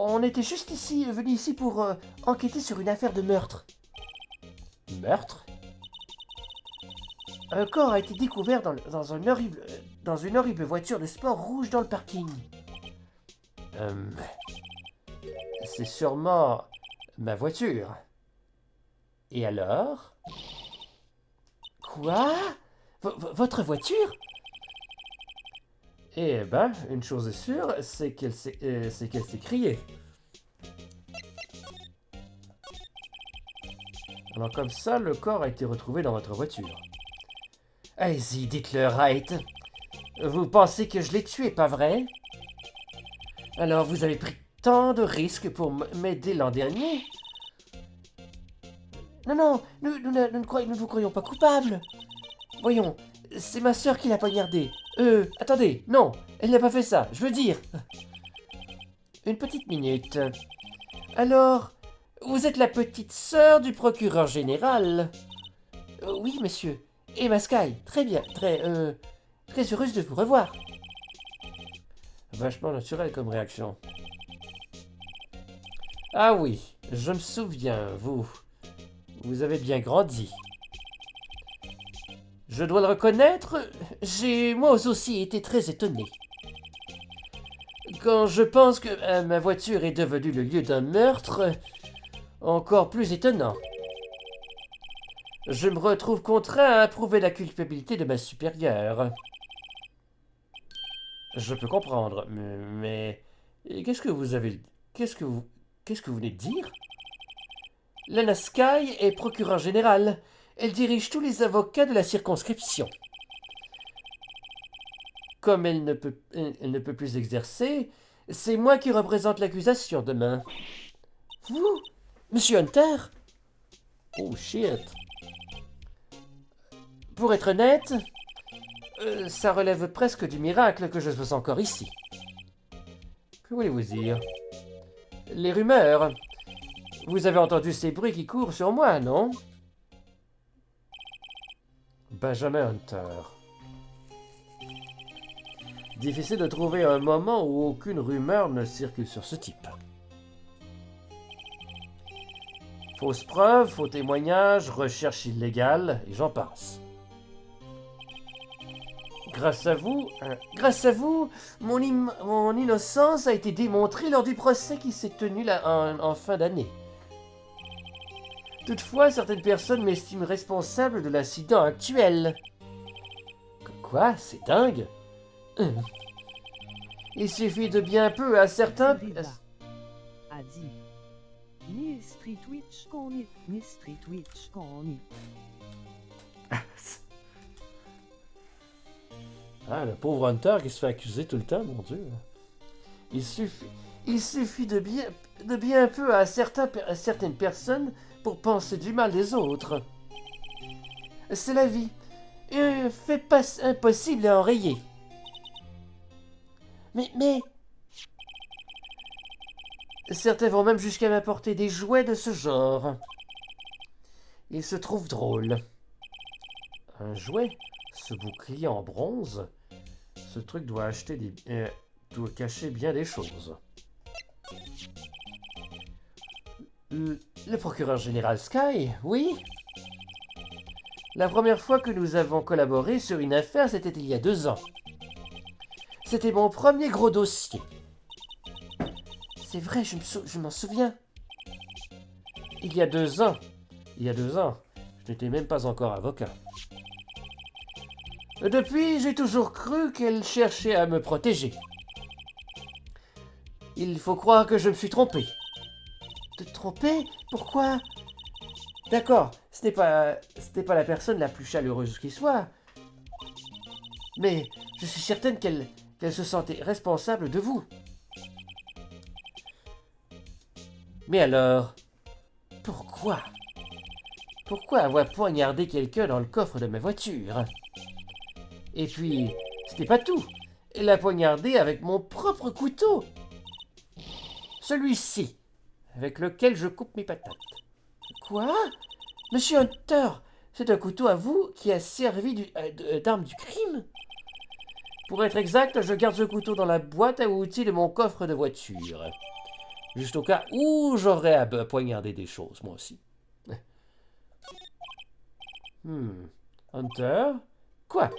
On était juste venu ici pour enquêter sur une affaire de meurtre. Meurtre? Un corps a été découvert dans une horrible voiture de sport rouge dans le parking. C'est sûrement ma voiture. Et alors? Quoi? Votre voiture? Eh ben, une chose est sûre, c'est qu'elle s'est criée. Alors comme ça, le corps a été retrouvé dans votre voiture. Allez-y, dites-le, Wright. Vous pensez que je l'ai tué, pas vrai? Alors vous avez pris tant de risques pour m'aider l'an dernier? Non, nous ne vous croyons pas coupable. Voyons, c'est ma sœur qui l'a poignardé. Attendez, non, elle n'a pas fait ça, je veux dire. Une petite minute. Alors, vous êtes la petite sœur du procureur général? Oui, monsieur. Emma Sky, très bien, très heureuse de vous revoir. Vachement naturel comme réaction. Ah oui, je me souviens, vous avez bien grandi. Je dois le reconnaître, j'ai moi aussi été très étonné. Quand je pense que ma voiture est devenue le lieu d'un meurtre, encore plus étonnant. Je me retrouve contraint à prouver la culpabilité de ma supérieure. Je peux comprendre, mais qu'est-ce que vous venez de dire? Lana Sky est procureure générale. Elle dirige tous les avocats de la circonscription. Comme elle ne peut plus exercer, c'est moi qui représente l'accusation demain. Vous, Monsieur Hunter? Oh shit. Pour être honnête, ça relève presque du miracle que je sois encore ici. Que voulez-vous dire? Les rumeurs. Vous avez entendu ces bruits qui courent sur moi, non? Benjamin Hunter. Difficile de trouver un moment où aucune rumeur ne circule sur ce type. Fausses preuves, faux témoignages, recherche illégale, et j'en passe. Grâce à vous, mon innocence a été démontrée lors du procès qui s'est tenu en fin d'année. Toutefois, certaines personnes m'estiment responsable de l'incident actuel. Quoi? C'est dingue? Il suffit de bien peu à certains... A dit. Mystery Twitch Conny, Mystery Twitch Conny. Ah, le pauvre Hunter qui se fait accuser tout le temps, mon Dieu. Il suffit de bien peu à certaines personnes pour penser du mal des autres. C'est la vie. Un fait pas impossible à enrayer. Mais... Certains vont même jusqu'à m'apporter des jouets de ce genre. Ils se trouvent drôles. Un jouet? Ce bouclier en bronze? Ce truc doit cacher bien des choses. Le procureur général Sky, oui. La première fois que nous avons collaboré sur une affaire, c'était il y a 2 ans. C'était mon premier gros dossier. C'est vrai, je m'en souviens. Il y a 2 ans. Je n'étais même pas encore avocat. Depuis, j'ai toujours cru qu'elle cherchait à me protéger. Il faut croire que je me suis trompé. Te tromper? Pourquoi? D'accord, ce n'est pas la personne la plus chaleureuse qui soit. Mais je suis certaine qu'elle se sentait responsable de vous. Mais alors, pourquoi? Pourquoi avoir poignardé quelqu'un dans le coffre de ma voiture? Et puis, c'était pas tout. Elle a poignardé avec mon propre couteau. Celui-ci, avec lequel je coupe mes patates. Quoi? Monsieur Hunter, c'est un couteau à vous qui a servi d'arme du crime? Pour être exact, je garde ce couteau dans la boîte à outils de mon coffre de voiture. Juste au cas où j'aurais à poignarder des choses, moi aussi. Hunter? Quoi?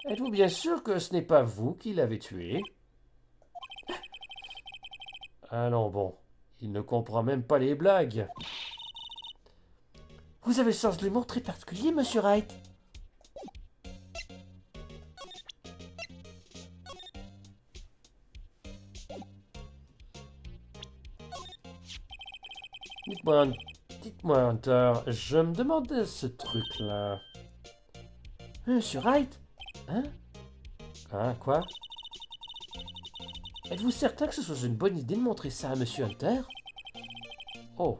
Êtes-vous bien sûr que ce n'est pas vous qui l'avez tué? Ah non, bon. Il ne comprend même pas les blagues. Vous avez le sens de l'humour très particulier, monsieur Wright. Dites-moi, dites-moi, Hunter, je me demandais ce truc-là. Monsieur Wright? Hein? Hein, quoi? Êtes-vous certain que ce soit une bonne idée de montrer ça à monsieur Hunter? Oh,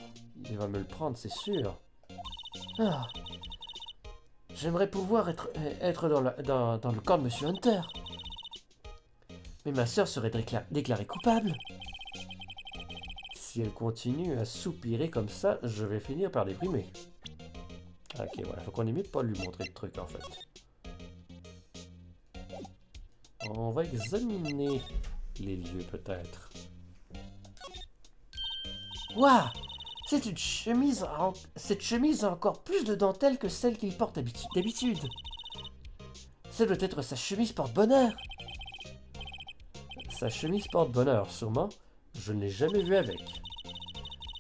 il va me le prendre, c'est sûr. Ah. J'aimerais pouvoir être dans le camp de monsieur Hunter. Mais ma sœur serait déclarée coupable. Si elle continue à soupirer comme ça, je vais finir par déprimer. Ok, voilà, faut qu'on limite pas lui montrer le truc en fait. On va examiner les lieux peut-être. Waouh! Cette chemise a encore plus de dentelle que celle qu'il porte d'habitude. Ça doit être sa chemise porte-bonheur. Sa chemise porte-bonheur, sûrement. Je ne l'ai jamais vue avec.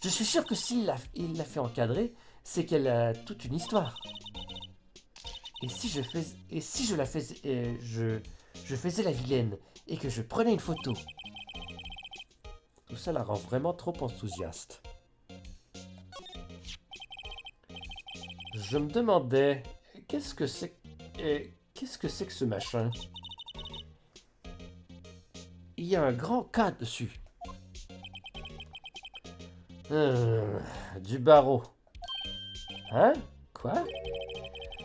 Je suis sûr que s'il l'a fait encadrer, c'est qu'elle a toute une histoire. Et si je la faisais, je faisais la vilaine et que je prenais une photo. Tout ça la rend vraiment trop enthousiaste. Je me demandais, qu'est-ce que c'est que ce machin? Il y a un grand K dessus. Du barreau. Hein? Quoi?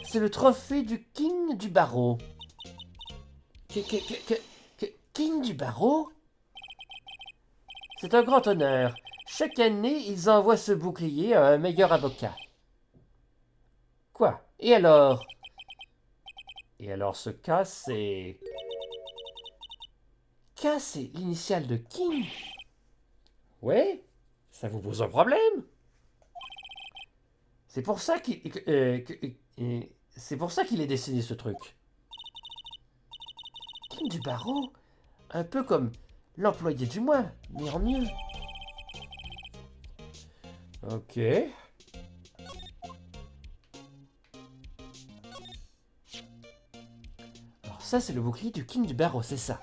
C'est le trophée du King du Barreau. King du Barreau? C'est un grand honneur. Chaque année, ils envoient ce bouclier à un meilleur avocat. Quoi? Et alors? Et alors ce cas, c'est... K, c'est l'initiale de King. Ouais? Ça vous pose un problème? C'est pour ça qu'il c'est pour ça qu'il est dessiné ce truc. King du Barreau? Un peu comme l'employé du mois, mais en mieux. Ok. Alors ça, c'est le bouclier du King du Barreau, c'est ça.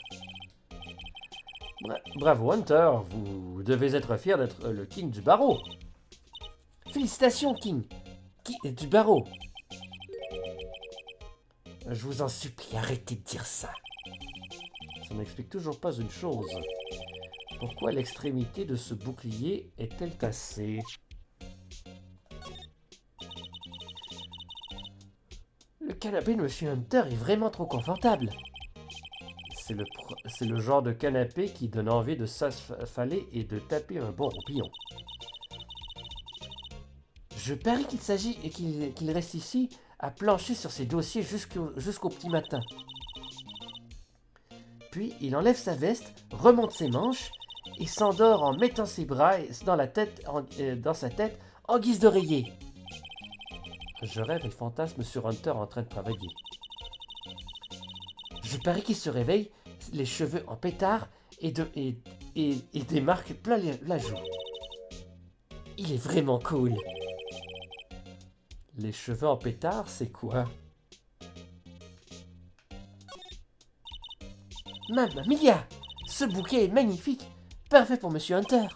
Bravo Hunter, vous devez être fier d'être le king du barreau. Félicitations, King. Du Barreau. Je vous en supplie, arrêtez de dire ça. Ça n'explique toujours pas une chose. Pourquoi l'extrémité de ce bouclier est-elle cassée? Le canapé de Monsieur Hunter est vraiment trop confortable. C'est le genre de canapé qui donne envie de s'affaler et de taper un bon roupillon. Je parie qu'il reste ici à plancher sur ses dossiers jusqu'au petit matin. Puis il enlève sa veste, remonte ses manches et s'endort en mettant ses bras dans sa tête en guise d'oreiller. Je rêve et fantasme sur Hunter en train de travailler. Je parie qu'il se réveille, les cheveux en pétard et des marques plein la joue. Il est vraiment cool. Les cheveux en pétard, c'est quoi? Mamma mia! Ce bouquet est magnifique, parfait pour Monsieur Hunter.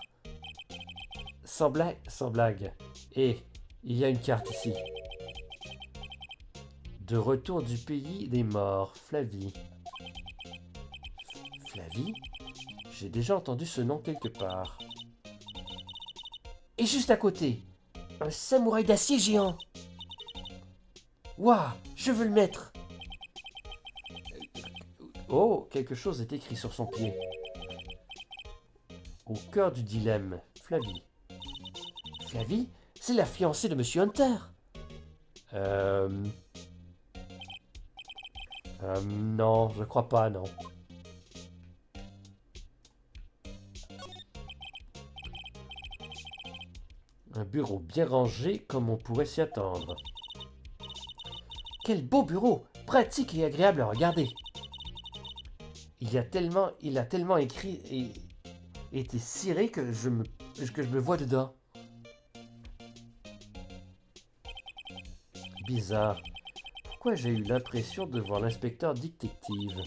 Sans blague. Et il y a une carte ici. De retour du pays des morts, Flavie. Flavie? J'ai déjà entendu ce nom quelque part. Et juste à côté, un samouraï d'acier géant. Waouh, je veux le mettre. Oh, quelque chose est écrit sur son pied. Au cœur du dilemme, Flavie. Flavie, c'est la fiancée de Monsieur Hunter. Non, je crois pas, non. Un bureau bien rangé comme on pourrait s'y attendre. Quel beau bureau, pratique et agréable à regarder. Il a tellement écrit et été ciré que je me vois dedans. Bizarre. Pourquoi j'ai eu l'impression de voir l'inspecteur détective?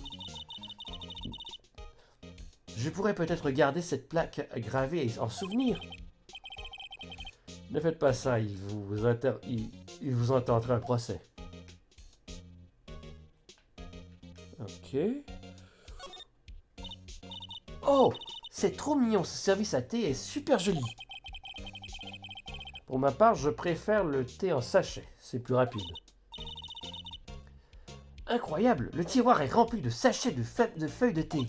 Je pourrais peut-être garder cette plaque gravée en souvenir. Ne faites pas ça, il vous intentera un procès. Ok. Oh, c'est trop mignon, ce service à thé est super joli. Pour ma part, je préfère le thé en sachet. C'est plus rapide. Incroyable, le tiroir est rempli de sachets de feuilles de thé.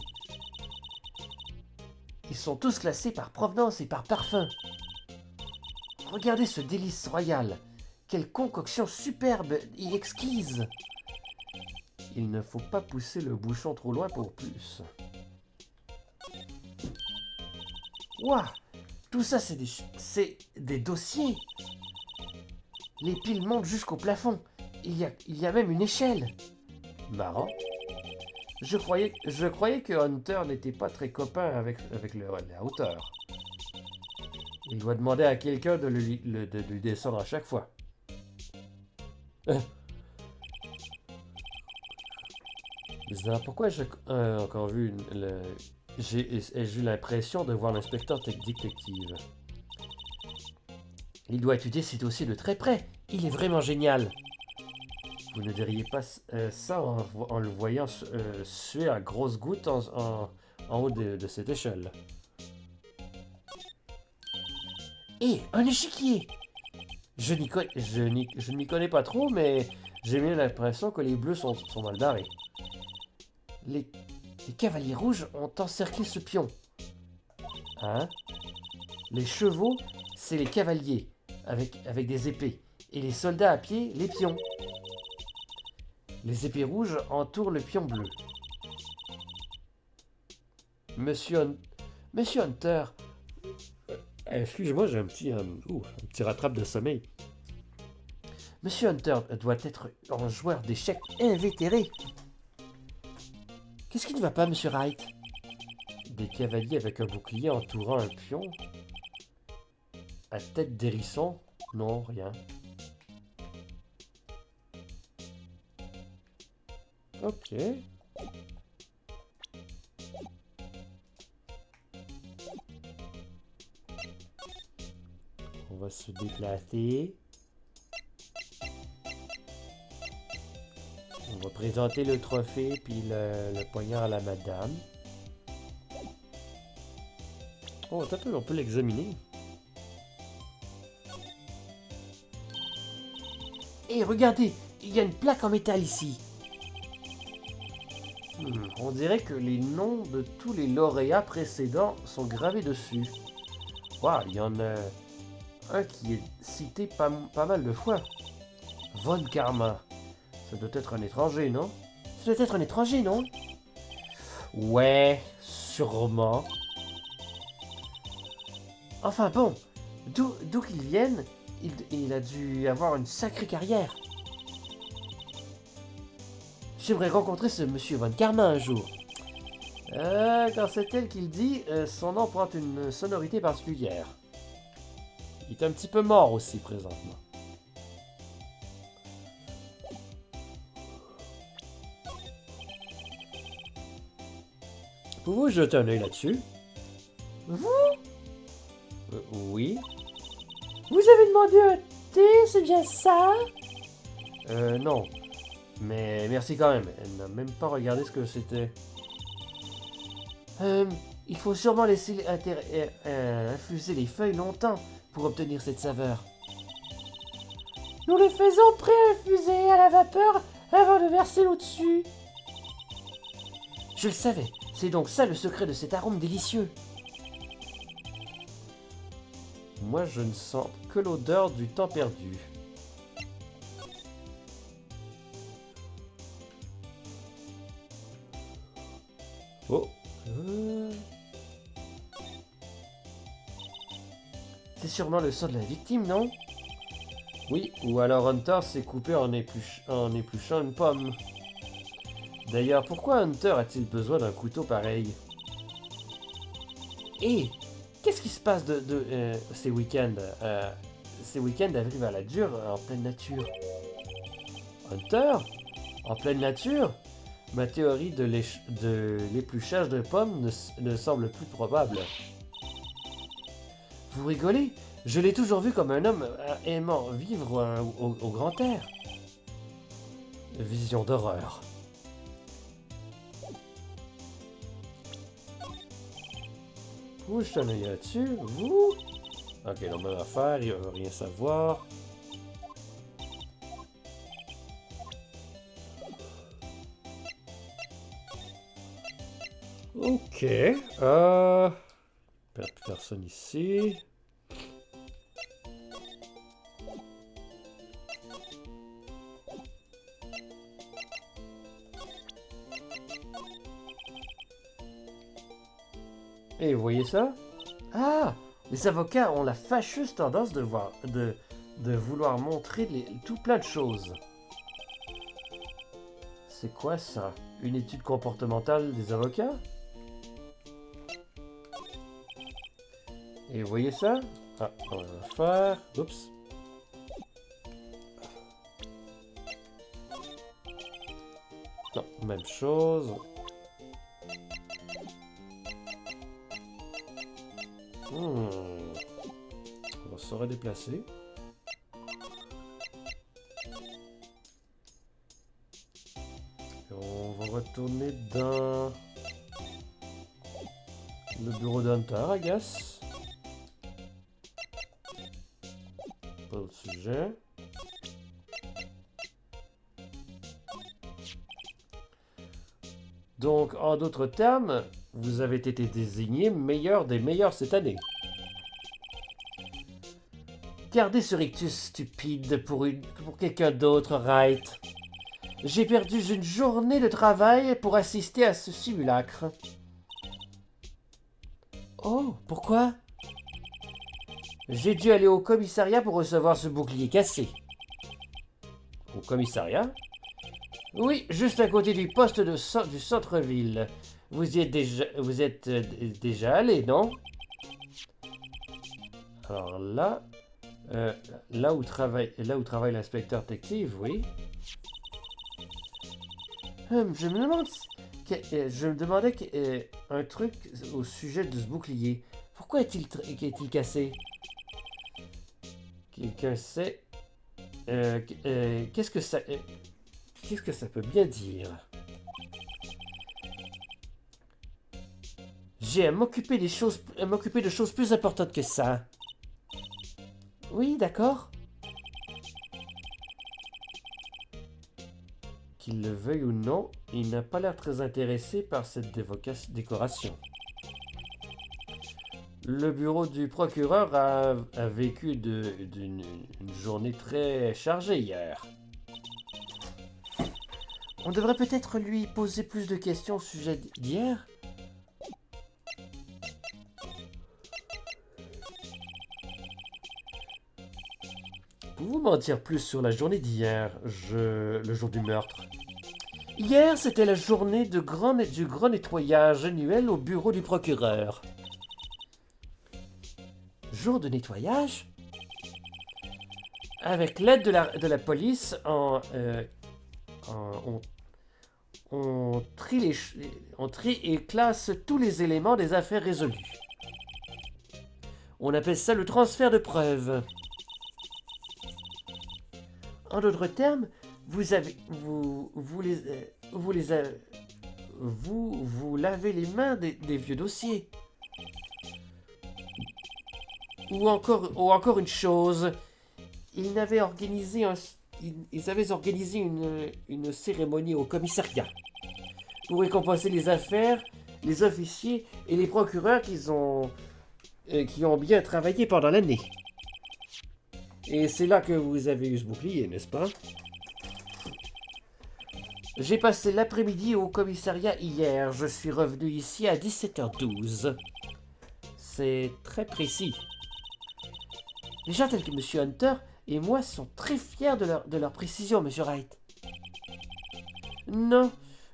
Ils sont tous classés par provenance et par parfum. Regardez ce délice royal. Quelle concoction superbe et exquise. Il ne faut pas pousser le bouchon trop loin pour plus. Ouah, tout ça c'est des dossiers. Les piles montent jusqu'au plafond. Il y a même une échelle. Marrant. Je croyais que Hunter n'était pas très copain avec la hauteur. Il doit demander à quelqu'un de lui descendre à chaque fois. Bizarre. Pourquoi j'ai encore vu j'ai eu l'impression de voir l'inspecteur détective. Il doit étudier ces dossiers de très près. Il est vraiment génial. Vous ne diriez pas ça en le voyant suer à grosses gouttes en haut de cette échelle. Et un échiquier. Je ne m'y connais pas trop, mais j'ai bien l'impression que les bleus sont mal barrés. Les cavaliers rouges ont encerclé ce pion. Hein? Les chevaux, c'est les cavaliers, avec des épées. Et les soldats à pied, les pions. Les épées rouges entourent le pion bleu. Monsieur Hunter, excusez-moi, j'ai un petit rattrape de sommeil. Monsieur Hunter doit être un joueur d'échecs invétéré. Qu'est-ce qui ne va pas, Monsieur Wright? Des cavaliers avec un bouclier entourant un pion. À tête d'hérisson? Non, rien. Ok. On va se déplacer. On va présenter le trophée puis le poignard à la madame. Oh, attends un peu, on peut l'examiner. Et regardez, il y a une plaque en métal ici. On dirait que les noms de tous les lauréats précédents sont gravés dessus. Waouh, il y en a un qui est cité pas mal de fois. Von Karma. Ça doit être un étranger, non? Ça doit être un étranger, non? Ouais, sûrement. Enfin bon, d'où qu'ils viennent, il a dû avoir une sacrée carrière. J'aimerais rencontrer ce monsieur Von Karma un jour. Quand c'est elle qui le dit, son nom prend une sonorité particulière. Il est un petit peu mort aussi présentement. Pouvez-vous jeter un œil là-dessus? Vous? Oui. Vous avez demandé un thé, c'est bien ça? Non. Mais merci quand même. Elle n'a même pas regardé ce que c'était. Il faut sûrement laisser infuser les feuilles longtemps pour obtenir cette saveur. Nous le faisons pré-infuser à la vapeur avant de verser l'eau dessus. Je le savais, c'est donc ça le secret de cet arôme délicieux. Moi, je ne sens que l'odeur du temps perdu. Oh. C'est sûrement le sang de la victime, non? Oui, ou alors Hunter s'est coupé en épluchant une pomme. D'ailleurs, pourquoi Hunter a-t-il besoin d'un couteau pareil? Et qu'est-ce qui se passe ces week-ends? Ces week-ends arrivent à la dure en pleine nature. Hunter? En pleine nature? Ma théorie de l'épluchage de pommes ne semble plus probable. Vous rigolez? Je l'ai toujours vu comme un homme aimant vivre au grand air. Vision d'horreur. Vous, je t'en ai là-dessus. Vous? Ok, non, même affaire, il veut rien savoir. Ok. Personne ici. Et vous voyez ça? Ah! Les avocats ont la fâcheuse tendance de vouloir montrer tout plein de choses. C'est quoi ça? Une étude comportementale des avocats? Et vous voyez ça? Ah, on va faire... Oups. Non, même chose. On va se redéplacer. Et on va retourner dans le bureau d'Hunter, I guess. Pas de sujet. Donc, en d'autres termes, vous avez été désigné meilleur des meilleurs cette année. Gardez ce rictus stupide pour quelqu'un d'autre, Wright. J'ai perdu une journée de travail pour assister à ce simulacre. Oh, pourquoi? J'ai dû aller au commissariat pour recevoir ce bouclier cassé. Au commissariat? Oui, juste à côté du poste du centre-ville. Vous êtes déjà allé, non? Alors là, là où travaille l'inspecteur détective, oui. Je me demandais un truc au sujet de ce bouclier. Pourquoi est-il cassé? Quelqu'un sait? Qu'est-ce que ça peut bien dire? J'ai à m'occuper de choses plus importantes que ça. Oui, d'accord. Qu'il le veuille ou non, il n'a pas l'air très intéressé par cette décoration. Le bureau du procureur a vécu une journée très chargée hier. On devrait peut-être lui poser plus de questions au sujet d'hier. Pouvez-vous m'en dire plus sur la journée d'hier, le jour du meurtre? Hier, c'était la journée du grand nettoyage annuel au bureau du procureur. Jour de nettoyage? Avec l'aide de la police, on trie et classe tous les éléments des affaires résolues. On appelle ça le transfert de preuves. En d'autres termes, vous lavez les mains des vieux dossiers. Ou encore une chose, ils avaient organisé une cérémonie au commissariat pour récompenser les affaires, les officiers et les procureurs qui ont bien travaillé pendant l'année. Et c'est là que vous avez eu ce bouclier, n'est-ce pas? J'ai passé l'après-midi au commissariat hier. Je suis revenu ici à 17h12. C'est très précis. Les gens tels que Monsieur Hunter et moi sont très fiers de leur précision, Monsieur Wright. Non,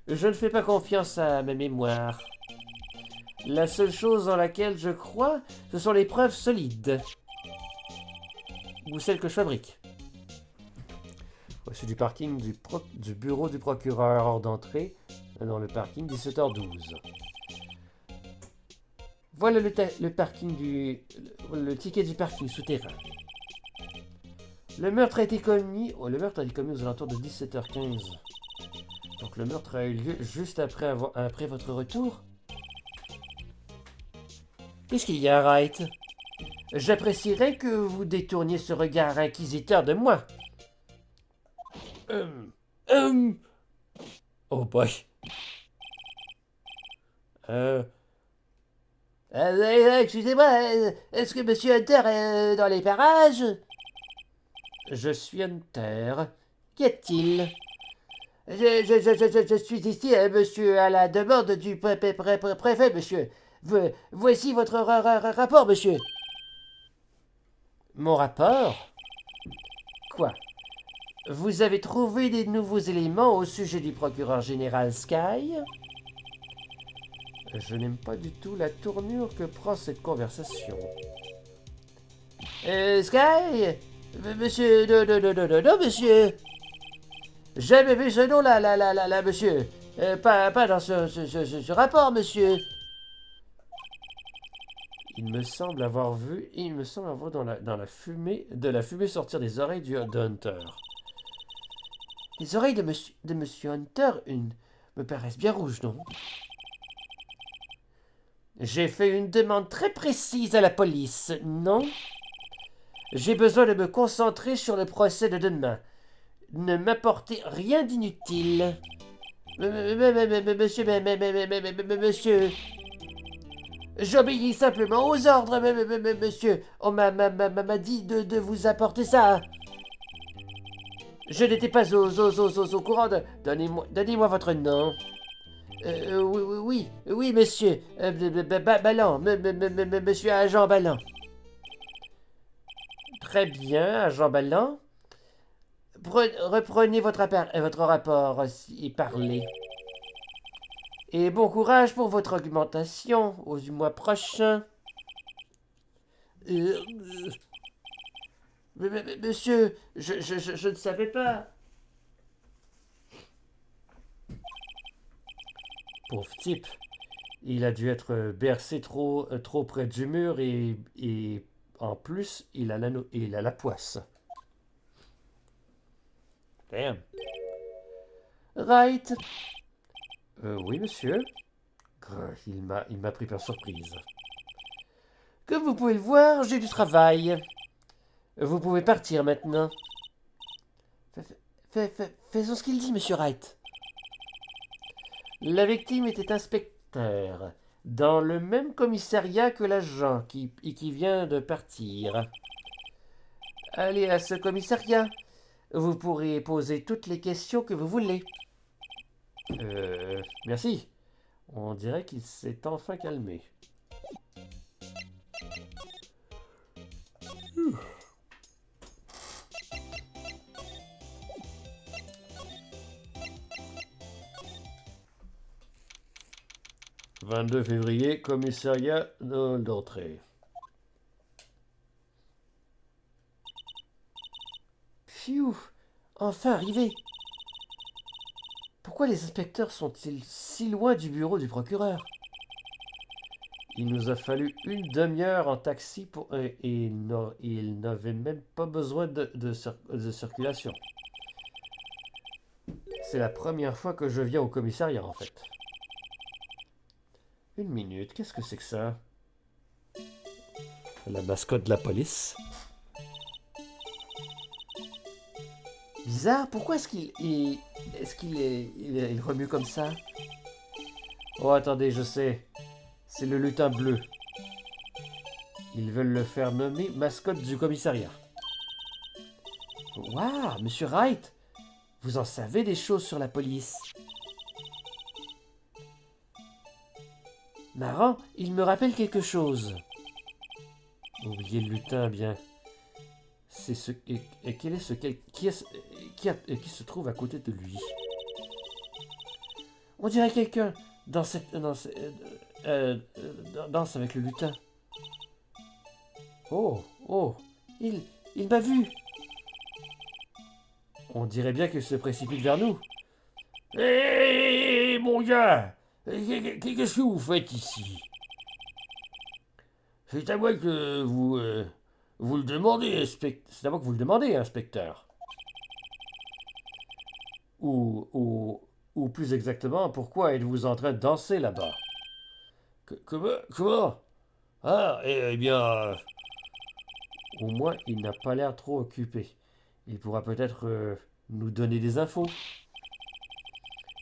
je ne fais pas confiance à ma mémoire. La seule chose en laquelle je crois, ce sont les preuves solides. Ou celles que je fabrique. Voici du parking du bureau du procureur hors d'entrée. Dans le parking, 17h12. Voilà le parking le ticket du parking souterrain. Le meurtre a été commis aux alentours de 17h15. Donc le meurtre a eu lieu juste après votre retour. Qu'est-ce qu'il y a, Wright? J'apprécierais que vous détourniez ce regard inquisiteur de moi. Oh boy. Excusez-moi, est-ce que Monsieur Hunter est dans les parages? Je suis Hunter. Qu'y a-t-il? Je suis ici, monsieur, à la demande du préfet, monsieur. Voici votre rapport, monsieur. Mon rapport? Quoi? Vous avez trouvé des nouveaux éléments au sujet du procureur général Sky? Je n'aime pas du tout la tournure que prend cette conversation. Sky? Monsieur, non, monsieur. Jamais vu ce nom là, monsieur. Pas dans ce rapport, monsieur. Il me semble avoir dans la fumée sortir des oreilles de Hunter. Les oreilles de monsieur Hunter, me paraissent bien rouges, non? J'ai fait une demande très précise à la police, non? J'ai besoin de me concentrer sur le procès de demain. Ne m'apportez rien d'inutile. Monsieur... J'obéis simplement aux ordres, monsieur. On m'a dit de vous apporter ça. Je n'étais pas au courant de... Donnez-moi votre nom. Oui, monsieur. Ballan. Monsieur Agent Ballan. Très bien, Agent Ballan. Reprenez votre rapport et parlez. Et bon courage pour votre augmentation au mois prochain. Monsieur, je ne savais pas. Pauvre type. Il a dû être bercé trop près du mur et en plus, il a la poisse. Damn. Right. Oui, monsieur. Il m'a pris par surprise. Comme vous pouvez le voir, j'ai du travail. Vous pouvez partir maintenant. Faisons ce qu'il dit, monsieur Wright. La victime était inspecteur, dans le même commissariat que l'agent qui vient de partir. Allez à ce commissariat. Vous pourrez poser toutes les questions que vous voulez. Merci. On dirait qu'il s'est enfin calmé. 22 février, commissariat d'entrée. Pfiou, enfin arrivé. Pourquoi les inspecteurs sont-ils si loin du bureau du procureur? Il nous a fallu une demi-heure en taxi et il n'avait même pas besoin de circulation. C'est la première fois que je viens au commissariat, en fait. Une minute, qu'est-ce que c'est que ça? La mascotte de la police. Bizarre, pourquoi est-ce qu'il remue comme ça? Oh, attendez, je sais. C'est le lutin bleu. Ils veulent le faire nommer mascotte du commissariat. Waouh, monsieur Wright, vous en savez des choses sur la police. Marrant, il me rappelle quelque chose. Oubliez le lutin, bien. c'est ce et quel est ce qui se trouve à côté de lui? On dirait quelqu'un dans cette... danse avec le lutin. Oh, oh, Il m'a vu. on dirait bien qu'il se précipite vers nous. Hé, mon gars, qu'est-ce que vous faites ici? C'est à moi que vous le demandez, c'est à moi que vous le demandez, inspecteur. Ou plus exactement, pourquoi êtes-vous en train de danser là-bas? Comment? Ah, eh bien, au moins, il n'a pas l'air trop occupé. Il pourra peut-être nous donner des infos.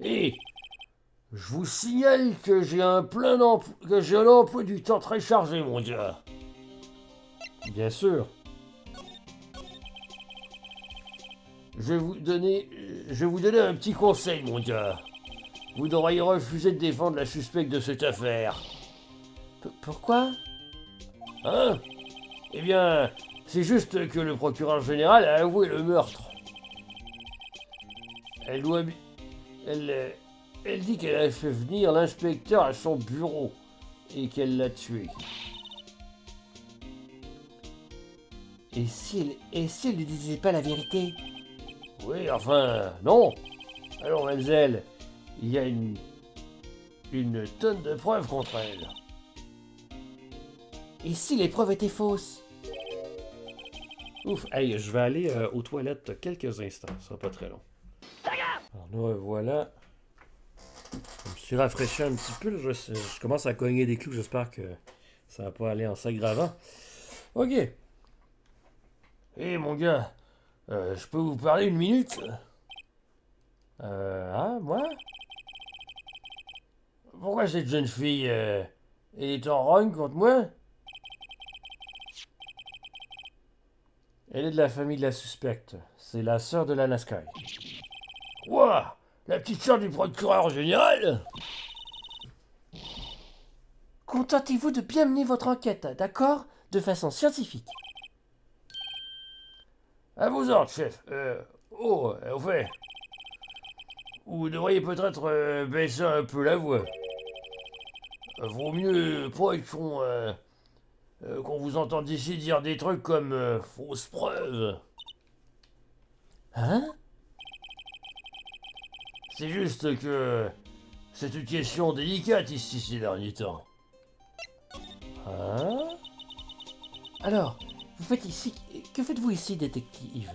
Et je vous signale que j'ai un emploi du temps très chargé, mon gars. Bien sûr. Je vais vous donner un petit conseil, mon gars. Vous devriez refuser de défendre la suspecte de cette affaire. Pourquoi? Hein? Eh bien, c'est juste que le procureur général a avoué le meurtre. Elle doit... Elle dit qu'elle a fait venir l'inspecteur à son bureau et qu'elle l'a tué. Et s'il ne disait pas la vérité? Oui, enfin, non. Alors, mademoiselle, il y a une tonne de preuves contre elle. Et si les preuves étaient fausses? Ouf, hey, je vais aller aux toilettes quelques instants, ça sera pas très long. Alors nous revoilà. Je me suis rafraîchi un petit peu, là, je commence à cogner des clous, j'espère que ça va pas aller en s'aggravant. Ok. Hé mon gars, je peux vous parler une minute? Moi? Pourquoi cette jeune fille est en rogne contre moi? Elle est de la famille de la suspecte. C'est la sœur de Lana Sky. Ouah! La petite sœur du procureur général? Contentez-vous de bien mener votre enquête, d'accord? De façon scientifique. À vos ordres, chef. Au fait. Vous devriez peut-être baisser un peu la voix. Vaut mieux pas qu'on vous entende ici dire des trucs comme fausses preuves. Hein? C'est juste que c'est une question délicate ici ces derniers temps. Hein? Alors, que faites-vous ici, détective?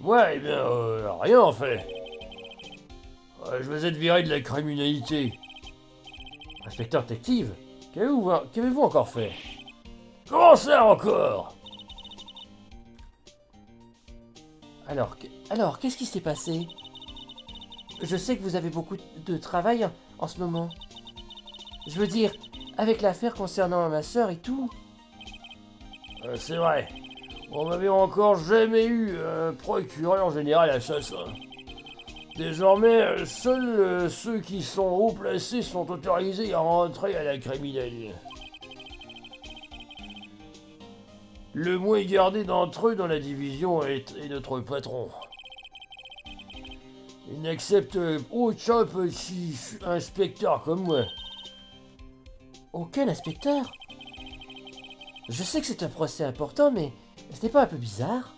Ouais, eh bien, rien en fait. Je vais être viré de la criminalité. Inspecteur détective, qu'avez-vous encore fait? Comment ça encore? Alors, qu'est-ce qui s'est passé? Je sais que vous avez beaucoup de travail en ce moment. Je veux dire, avec l'affaire concernant ma sœur et tout. C'est vrai. On n'avait encore jamais eu un procureur général assassin. Désormais, seuls ceux qui sont haut placés sont autorisés à rentrer à la criminelle. Le moins gardé d'entre eux dans la division est notre patron. Il n'accepte aucun petit inspecteur comme moi. Aucun inspecteur? Je sais que c'est un procès important, mais ce n'est pas un peu bizarre?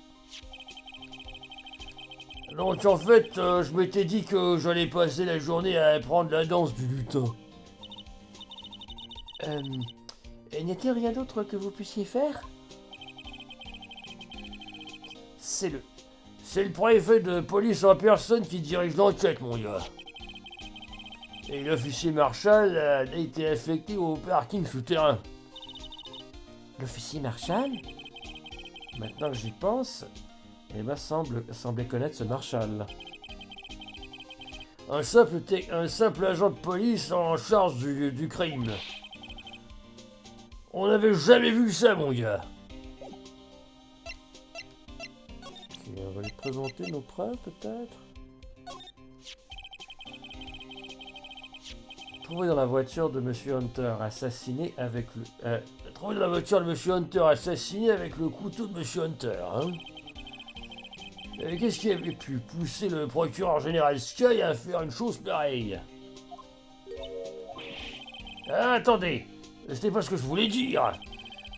Donc en fait, je m'étais dit que j'allais passer la journée à apprendre la danse du lutin. Et n'y a-t-il rien d'autre que vous puissiez faire? C'est le préfet de police en personne qui dirige l'enquête, mon gars. Et l'officier Marshall a été affecté au parking souterrain. L'officier Marshall? Maintenant que j'y pense, Emma semblait connaître ce Marshall. Un simple agent de police en charge du crime. On n'avait jamais vu ça, mon gars. Ok, on va lui présenter nos preuves, peut-être. Trouvé dans la voiture de Monsieur Hunter, assassiné avec Trouvé dans la voiture de Monsieur Hunter assassiné avec le couteau de Monsieur Hunter, hein. Et qu'est-ce qui avait pu pousser le procureur général Sky à faire une chose pareille? Ah, attendez, c'était pas ce que je voulais dire.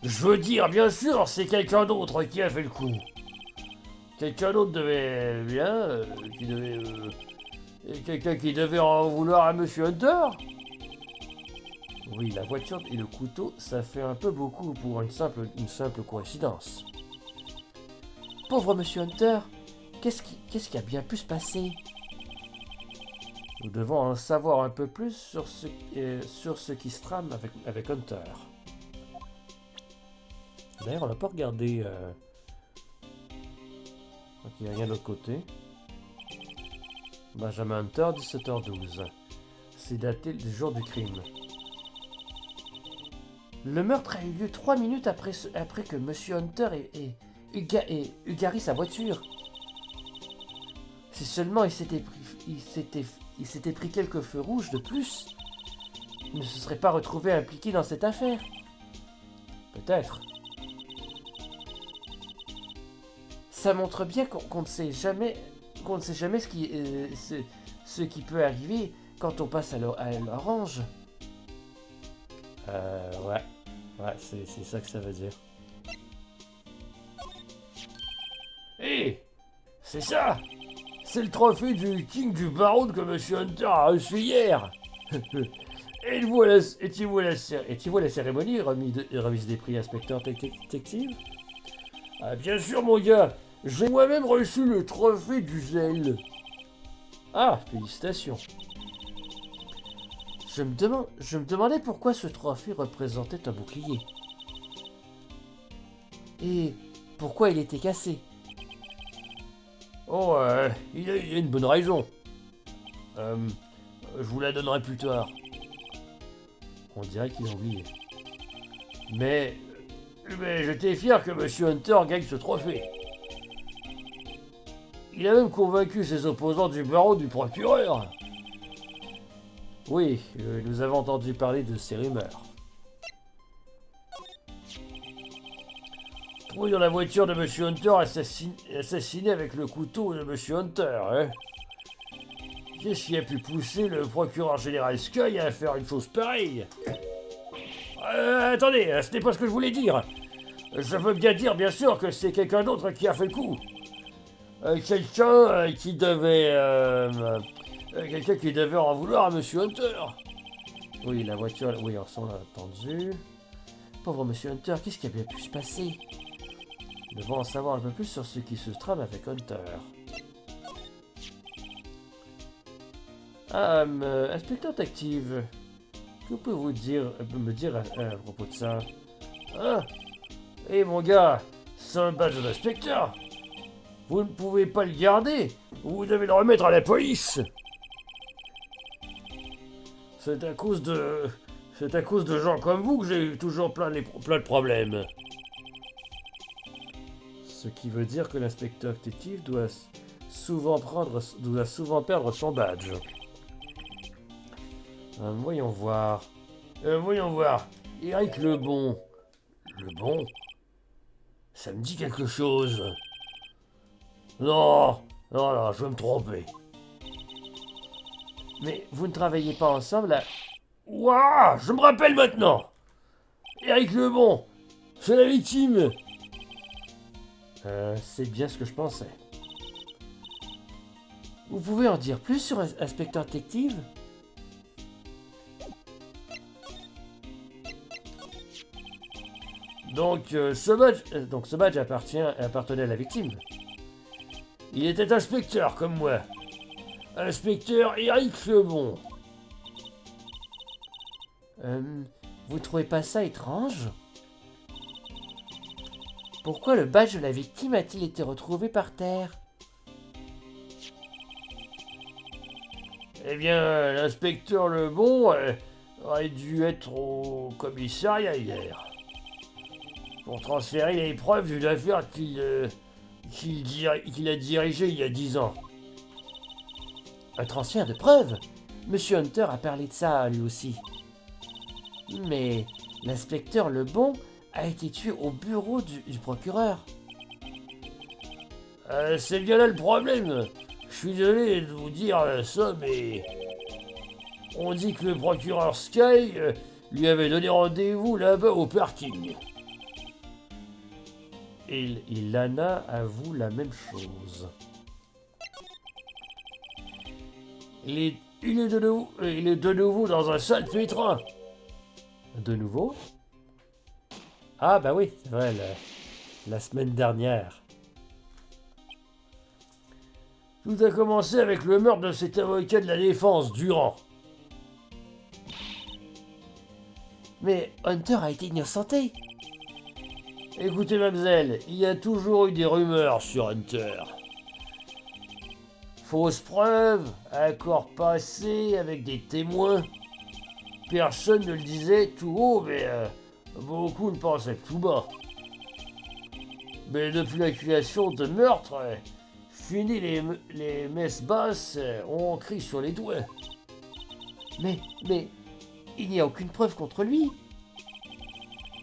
Je veux dire, bien sûr, c'est quelqu'un d'autre qui a fait le coup. Quelqu'un d'autre devait bien, quelqu'un qui devait en vouloir à Monsieur Hunter. Oui, la voiture et le couteau, ça fait un peu beaucoup pour une simple coïncidence. Pauvre Monsieur Hunter, qu'est-ce qui a bien pu se passer? Nous devons en savoir un peu plus sur ce qui se trame avec Hunter. D'ailleurs, on n'a pas regardé... Ok, il n'y a rien de l'autre côté. Benjamin Hunter, 17h12. C'est daté du jour du crime. Le meurtre a eu lieu 3 minutes après que Monsieur Hunter ait égaré sa voiture. Si seulement il s'était pris quelques feux rouges de plus, il ne se serait pas retrouvé impliqué dans cette affaire. Peut-être. Ça montre bien qu'on ne sait jamais ce qui peut arriver quand on passe à l'orange. Ouais. Ouais, c'est ça que ça veut dire. Hé, c'est ça! C'est le trophée du King du Baron que Monsieur Hunter a reçu hier! Et tu vois la cérémonie remise des prix inspecteur détective? Ah, bien sûr, mon gars! J'ai moi-même reçu le trophée du zèle! Ah, félicitations! Je me demandais pourquoi ce trophée représentait un bouclier. Et pourquoi il était cassé. Oh, il y a une bonne raison. Je vous la donnerai plus tard. On dirait qu'il a oublié. Mais j'étais fier que Monsieur Hunter gagne ce trophée. Il a même convaincu ses opposants du barreau du procureur. Oui, nous avons entendu parler de ces rumeurs. Trouvé dans la voiture de Monsieur Hunter assassiné avec le couteau de Monsieur Hunter, hein? Qu'est-ce qui a pu pousser le procureur général Sky à faire une chose pareille? Attendez, ce n'est pas ce que je voulais dire. Je veux bien dire, bien sûr, que c'est quelqu'un d'autre qui a fait le coup. Quelqu'un qui devait en vouloir à Monsieur Hunter. Oui, la voiture... Oui, on l'a entendu. Pauvre Monsieur Hunter, qu'est-ce qui a bien pu se passer? Nous devons en savoir un peu plus sur ce qui se trame avec Hunter. Inspecteur détective, que pouvez-vous me dire à propos de ça? Hein? Eh mon gars, c'est un badge d'inspecteur. Vous ne pouvez pas le garder. Vous devez le remettre à la police. C'est à cause de gens comme vous que j'ai toujours plein de problèmes. Ce qui veut dire que l'inspecteur détective doit souvent perdre son badge. Voyons voir. Eric Lebon. Lebon? Ça me dit quelque chose. Non, je vais me tromper. Mais vous ne travaillez pas ensemble à... Ouah, je me rappelle maintenant. Eric Lebon, c'est la victime. C'est bien ce que je pensais. Vous pouvez en dire plus sur Inspecteur Détective? Donc ce badge appartenait à la victime. Il était inspecteur comme moi. Inspecteur Eric Lebon. Vous trouvez pas ça étrange? Pourquoi le badge de la victime a-t-il été retrouvé par terre? Eh bien, l'inspecteur Lebon aurait dû être au commissariat hier pour transférer les preuves d'une affaire qu'il a dirigée il y a 10 ans. Un transfert de preuves? Monsieur Hunter a parlé de ça lui aussi. Mais l'inspecteur Lebon a été tué au bureau du procureur. C'est bien là le problème. Je suis désolé de vous dire ça, mais on dit que le procureur Sky lui avait donné rendez-vous là-bas au parking. Et Lana avoue la même chose. Il est de nouveau dans un sale pétrin. De nouveau? Ah bah oui, c'est vrai, la semaine dernière. Tout a commencé avec le meurtre de cet avocat de la défense, Durand. Mais Hunter a été innocenté. Écoutez, mademoiselle, il y a toujours eu des rumeurs sur Hunter. Fausses preuves, accords passés avec des témoins. Personne ne le disait tout haut, mais beaucoup le pensaient tout bas. Mais depuis l'accusation de meurtre, fini les messes basses, on crie sur les doigts. Mais, il n'y a aucune preuve contre lui.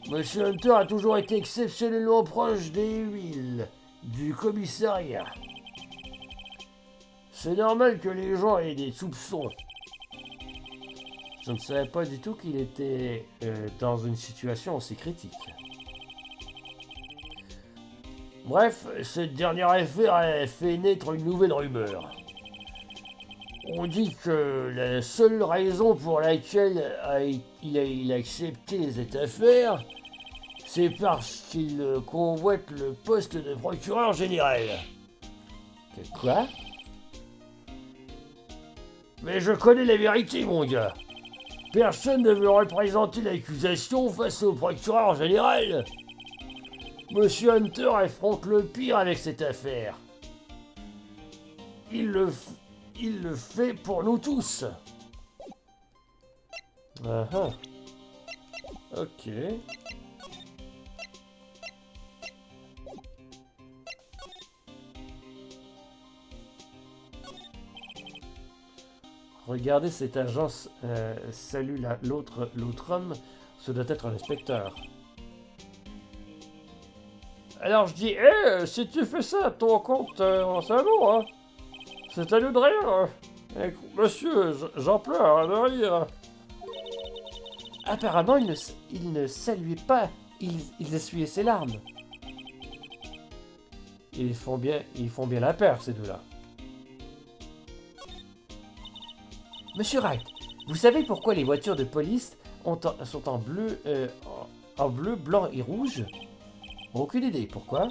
Monsieur Hunter a toujours été exceptionnellement proche des huiles, du commissariat. C'est normal que les gens aient des soupçons. Je ne savais pas du tout qu'il était dans une situation aussi critique. Bref, cette dernière affaire a fait naître une nouvelle rumeur. On dit que la seule raison pour laquelle il a accepté cette affaire, c'est parce qu'il convoite le poste de procureur général. Quoi? Mais je connais la vérité, mon gars. Personne ne veut représenter l'accusation face au procureur général. Monsieur Hunter affronte le pire avec cette affaire. Il le fait pour nous tous. Ah ah. Ok. Regardez cette agence salue l'autre homme, ce doit être un inspecteur. Alors je dis, si tu fais ça à ton compte, c'est à nous, hein. C'est à nous de rire. Monsieur, j'en pleure de rire. Apparemment, il ne saluait pas, il essuyait ses larmes. Ils font bien la paire, ces deux-là. Monsieur Wright, vous savez pourquoi les voitures de police sont en bleu, blanc et rouge? Aucune idée, pourquoi?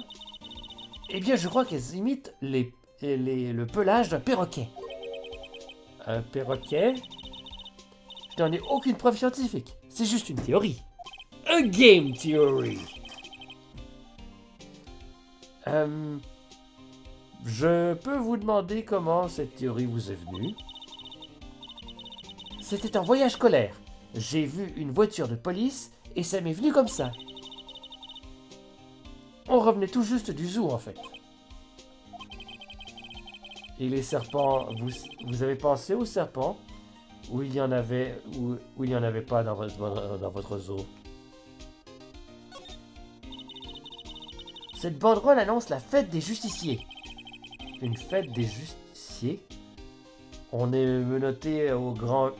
Eh bien, je crois qu'elles imitent le pelage d'un perroquet. Un perroquet? Je n'en ai aucune preuve scientifique, c'est juste une théorie. A game theory! Je peux vous demander comment cette théorie vous est venue? C'était un voyage scolaire. J'ai vu une voiture de police et ça m'est venu comme ça. On revenait tout juste du zoo en fait. Et les serpents, vous avez pensé aux serpents? Ou il y en avait, ou il n'y en avait pas dans votre zoo? Cette banderole annonce la fête des justiciers. Une fête des justiciers? On est menotté au grand...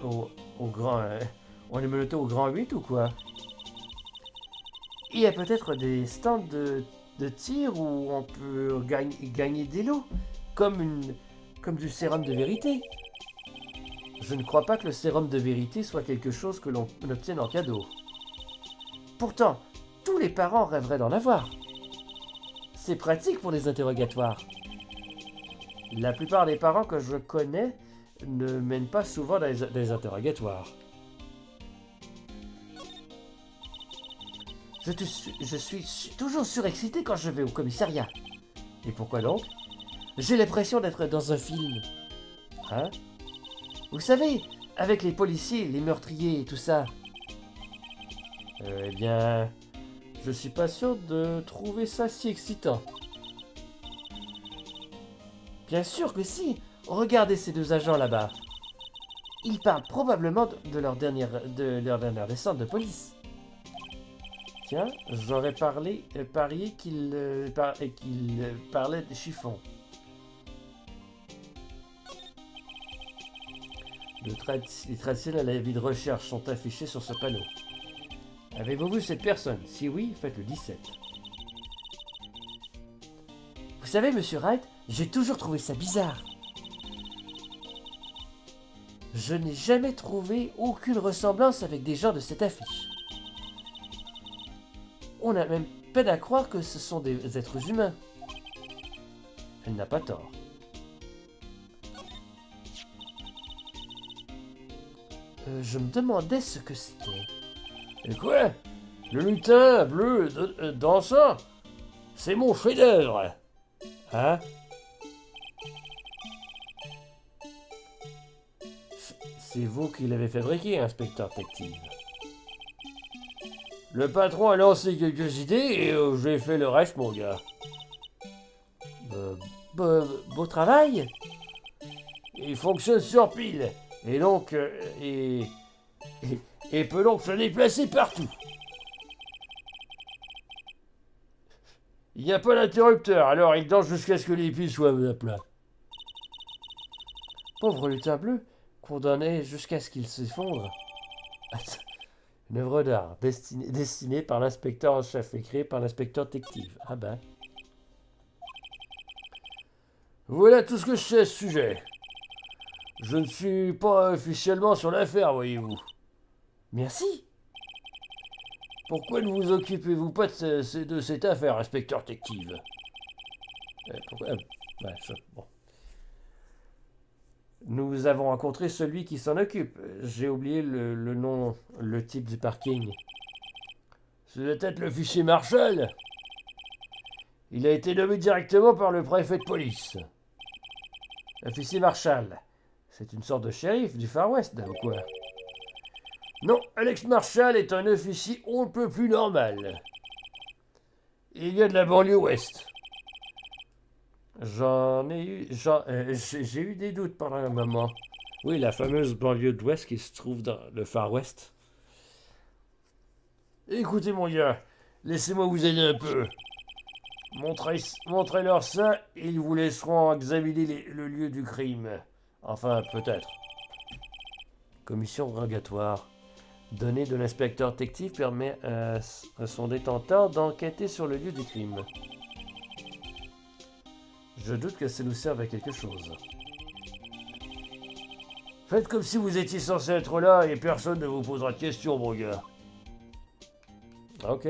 on est menotté au grand 8 ou quoi? Il y a peut-être des stands de tir où on peut gagner des lots, comme du sérum de vérité. Je ne crois pas que le sérum de vérité soit quelque chose que l'on obtienne en cadeau. Pourtant, tous les parents rêveraient d'en avoir. C'est pratique pour les interrogatoires. La plupart des parents que je connais ne mènent pas souvent des interrogatoires. Je suis toujours surexcité quand je vais au commissariat. Et pourquoi donc? J'ai l'impression d'être dans un film. Hein? Vous savez, avec les policiers, les meurtriers et tout ça. Eh bien, je suis pas sûr de trouver ça si excitant. Bien sûr que si. Regardez ces deux agents là-bas. Ils parlent probablement de leur dernière descente de police. Tiens, j'aurais parié qu'il parlait de chiffon. Les traditionnels avis de recherche sont affichés sur ce panneau. Avez-vous vu cette personne? Si oui, faites le 17. Vous savez, monsieur Wright, j'ai toujours trouvé ça bizarre. Je n'ai jamais trouvé aucune ressemblance avec des gens de cette affiche. On a même peine à croire que ce sont des êtres humains. Elle n'a pas tort. Je me demandais ce que c'était. Et quoi? Le lutin bleu dansant? C'est mon chef-d'œuvre. Hein? C'est vous qui l'avez fabriqué, inspecteur détective. Le patron a lancé quelques idées et j'ai fait le reste, mon gars. Beau travail. Il fonctionne sur pile. Et donc, et peut donc se déplacer partout. Il n'y a pas d'interrupteur, alors il danse jusqu'à ce que les piles soient à plat. Pauvre lutin bleu, condamné jusqu'à ce qu'il s'effondre. Une œuvre d'art dessinée par l'inspecteur en chef et créée par l'inspecteur détective. Ah ben. Voilà tout ce que je sais à ce sujet. Je ne suis pas officiellement sur l'affaire, voyez-vous. Merci. Pourquoi ne vous occupez-vous pas de cette affaire, inspecteur détective? Pourquoi? Bon. Nous avons rencontré celui qui s'en occupe. J'ai oublié le nom, le type du parking. Ce doit être l'officier Marshall. Il a été nommé directement par le préfet de police. L'officier Marshall, c'est une sorte de shérif du Far West, ou quoi? Non, Alex Marshall est un officier on ne peut plus normal. Il vient de la banlieue ouest. J'ai eu des doutes pendant un moment. Oui, la fameuse banlieue d'ouest qui se trouve dans le Far West. Écoutez mon gars, laissez-moi vous aider un peu. Montrez-leur ça et ils vous laisseront examiner le lieu du crime. Enfin, peut-être. Commission rogatoire. Données de l'inspecteur détective permet à son détenteur d'enquêter sur le lieu du crime. Je doute que ça nous serve à quelque chose. Faites comme si vous étiez censé être là et personne ne vous posera de questions, mon gars. Ok.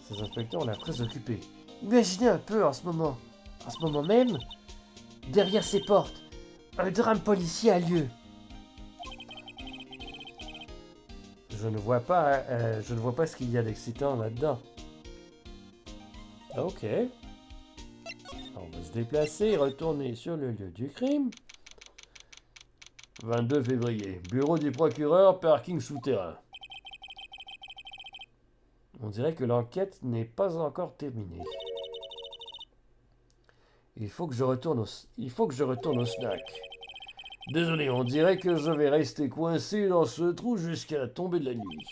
Ces inspecteurs ont l'air très occupés. Imaginez un peu en ce moment même, derrière ces portes, un drame policier a lieu. Je ne vois pas ce qu'il y a d'excitant là-dedans. Ok. On va se déplacer et retourner sur le lieu du crime. 22 février. Bureau du procureur, parking souterrain. On dirait que l'enquête n'est pas encore terminée. Il faut que je retourne au snack. Désolé, on dirait que je vais rester coincé dans ce trou jusqu'à la tombée de la nuit.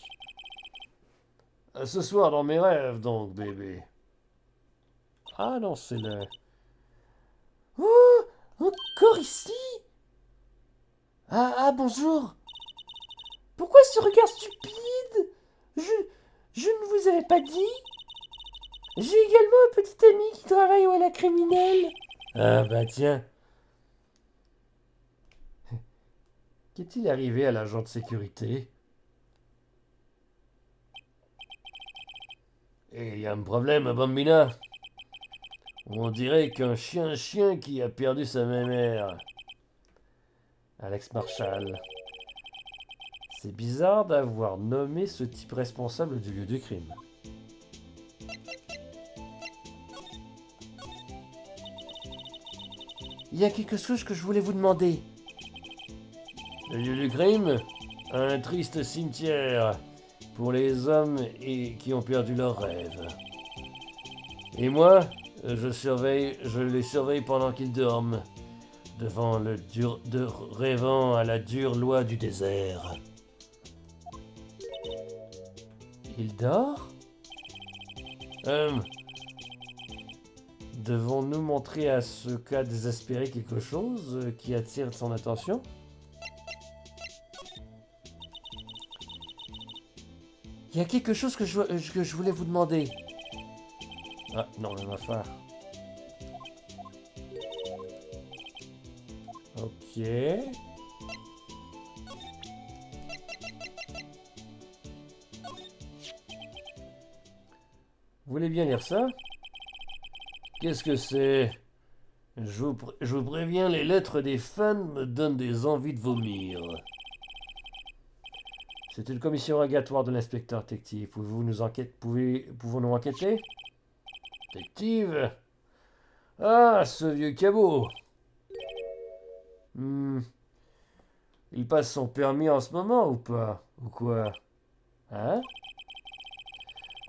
À ce soir dans mes rêves, donc, bébé. Ah non, c'est le... Oh, encore ici? Ah, bonjour. Pourquoi ce regard stupide? Je ne vous avais pas dit. J'ai également un petit ami qui travaille à la criminelle. Ah bah tiens. Qu'est-il arrivé à l'agent de sécurité? Il y a un problème, Bambina. On dirait qu'un chien qui a perdu sa mère. Alex Marshall. C'est bizarre d'avoir nommé ce type responsable du lieu du crime. Il y a quelque chose que je voulais vous demander. Le lieu du crime? Un triste cimetière pour les hommes qui ont perdu leurs rêves. Et moi, je les surveille pendant qu'ils dorment, rêvant à la dure loi du désert. Il dort? Devons-nous montrer à ce cas désespéré quelque chose qui attire son attention? Il y a quelque chose que je voulais vous demander. Ah, non, même affaire. Ok. Vous voulez bien lire ça? Qu'est-ce que c'est? Je vous préviens, les lettres des fans me donnent des envies de vomir. C'est une commission rogatoire de l'inspecteur détective. Pouvons-nous enquêter? Détective? Ah, ce vieux cabot. Il passe son permis en ce moment ou pas? Ou quoi? Hein?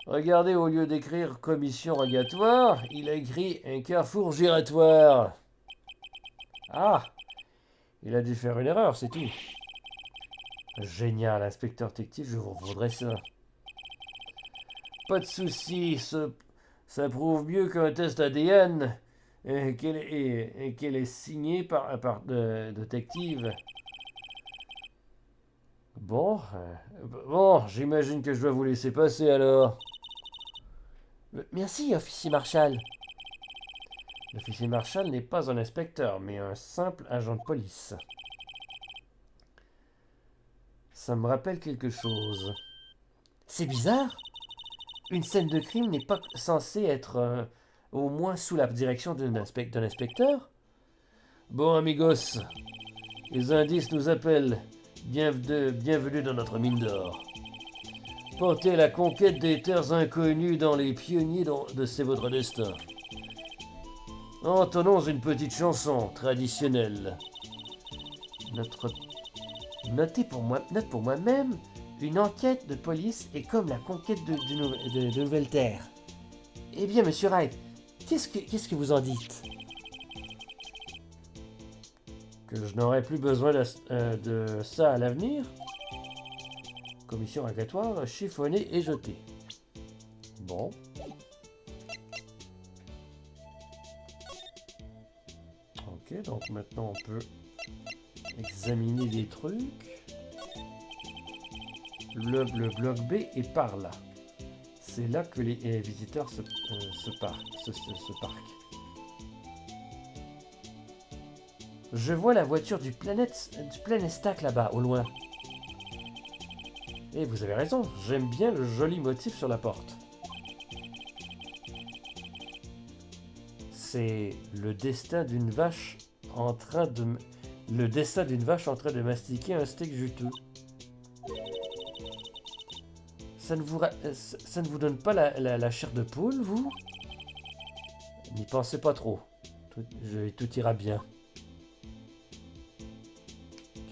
Regardez, au lieu d'écrire commission rogatoire, il a écrit un carrefour giratoire. Ah! Il a dû faire une erreur, c'est tout. Génial, inspecteur détective, je vous voudrais ça. Pas de souci, ça prouve mieux qu'un test ADN qu'elle est signée par détective. Bon, j'imagine que je dois vous laisser passer alors. Merci, officier Marshall. L'officier Marshall n'est pas un inspecteur, mais un simple agent de police. Ça me rappelle quelque chose. C'est bizarre. Une scène de crime n'est pas censée être au moins sous la direction d'un inspecteur. Bon, amigos, les indices nous appellent. Bienvenue dans notre mine d'or. Portez la conquête des terres inconnues dans les pionniers c'est votre destin. Entonnons une petite chanson traditionnelle. Note pour moi-même, une enquête de police est comme la conquête de nouvelles terres. Eh bien, monsieur Wright, qu'est-ce que vous en dites? Que je n'aurai plus besoin de ça à l'avenir? Commission rogatoire, chiffonnée et jetée. Bon. Ok, donc maintenant on peut examiner des trucs. Le bloc B est par là. C'est là que les visiteurs se parquent. Je vois la voiture du Planet Stack là-bas, au loin. Et vous avez raison, j'aime bien le joli motif sur la porte. C'est le destin d'une vache en train de mastiquer un steak juteux. Ça ne vous donne pas la chair de poule, vous? N'y pensez pas trop. Tout ira bien.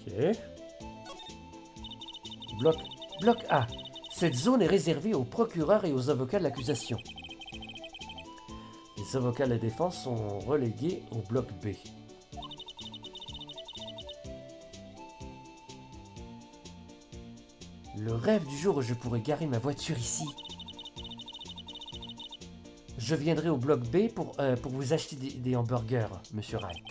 Ok. Bloc A. Cette zone est réservée aux procureurs et aux avocats de l'accusation. Les avocats de la défense sont relégués au bloc B. Le rêve du jour où je pourrais garer ma voiture ici. Je viendrai au bloc B pour vous acheter des hamburgers, monsieur Wright.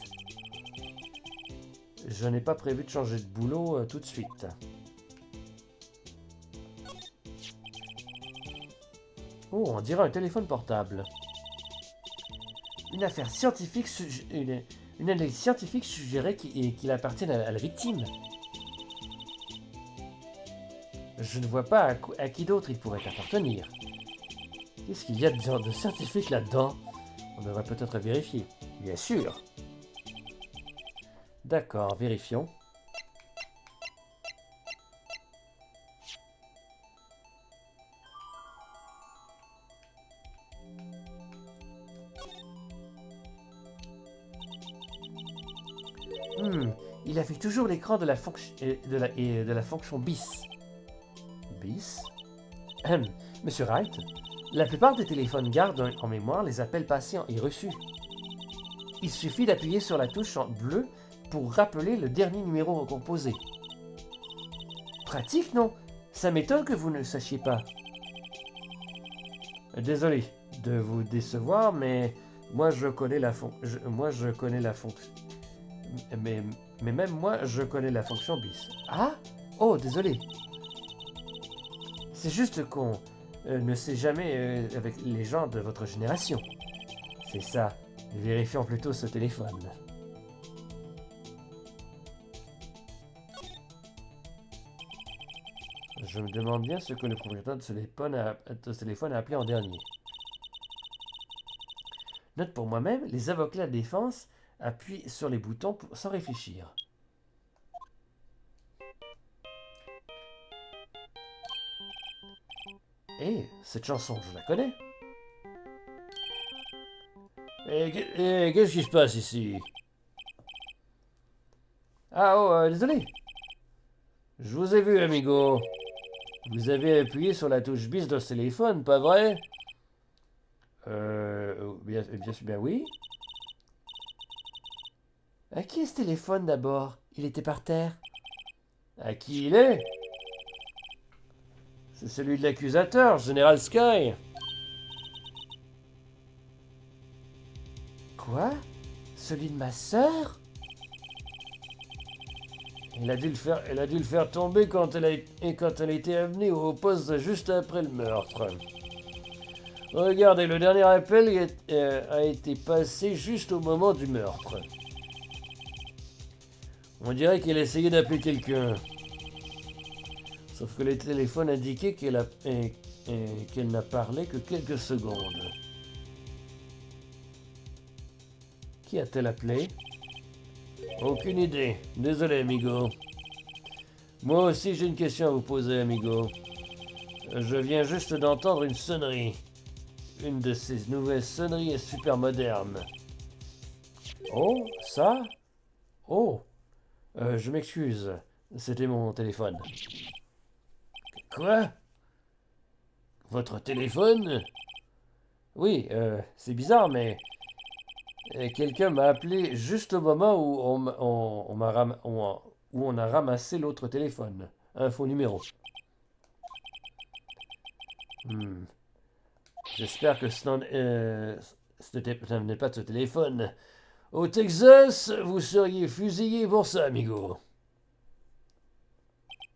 Je n'ai pas prévu de changer de boulot tout de suite. Oh, on dirait un téléphone portable. Une affaire scientifique, une analyse scientifique suggérait qu'il appartient à la victime. Je ne vois pas à qui d'autre il pourrait appartenir. Qu'est-ce qu'il y a de scientifique là-dedans? On devrait peut-être vérifier. Bien sûr. D'accord, vérifions. Il affiche toujours l'écran de la fonction bis. Bis? Monsieur Wright, la plupart des téléphones gardent en mémoire les appels passés et reçus. Il suffit d'appuyer sur la touche en bleu pour rappeler le dernier numéro composé. Pratique, non? Ça m'étonne que vous ne le sachiez pas. Désolé de vous décevoir, mais moi je connais la fonction. Mais, mais même moi je connais la fonction bis. Ah? Oh, désolé. C'est juste qu'on ne sait jamais avec les gens de votre génération. C'est ça. Vérifions plutôt ce téléphone. Je me demande bien ce que le propriétaire de ce téléphone a appelé en dernier. Note pour moi-même, les avocats de la défense appuient sur les boutons sans réfléchir. Hé, cette chanson, je la connais. Qu'est-ce qui se passe ici? Ah oh, désolé. Je vous ai vu, amigo. Vous avez appuyé sur la touche bis de ce téléphone, pas vrai? Bien oui. À qui est ce téléphone d'abord? Il était par terre. À qui il est? C'est celui de l'accusateur, Général Sky. Quoi? Celui de ma sœur? Elle a dû le faire tomber quand elle a été amenée au poste juste après le meurtre. Regardez, le dernier appel a été passé juste au moment du meurtre. On dirait qu'elle essayait d'appeler quelqu'un. Sauf que le téléphone indiquait qu'elle n'a parlé que quelques secondes. Qui a-t-elle appelé? Aucune idée. Désolé, amigo. Moi aussi, j'ai une question à vous poser, amigo. Je viens juste d'entendre une sonnerie. Une de ces nouvelles sonneries est super moderne. Oh, ça? Oh, je m'excuse. C'était mon téléphone. Quoi? Votre téléphone? Oui, c'est bizarre, mais quelqu'un m'a appelé juste au moment où on a ramassé l'autre téléphone. Un faux numéro. J'espère que ça ne venait pas de ce téléphone. Au Texas, vous seriez fusillé pour ça, amigo.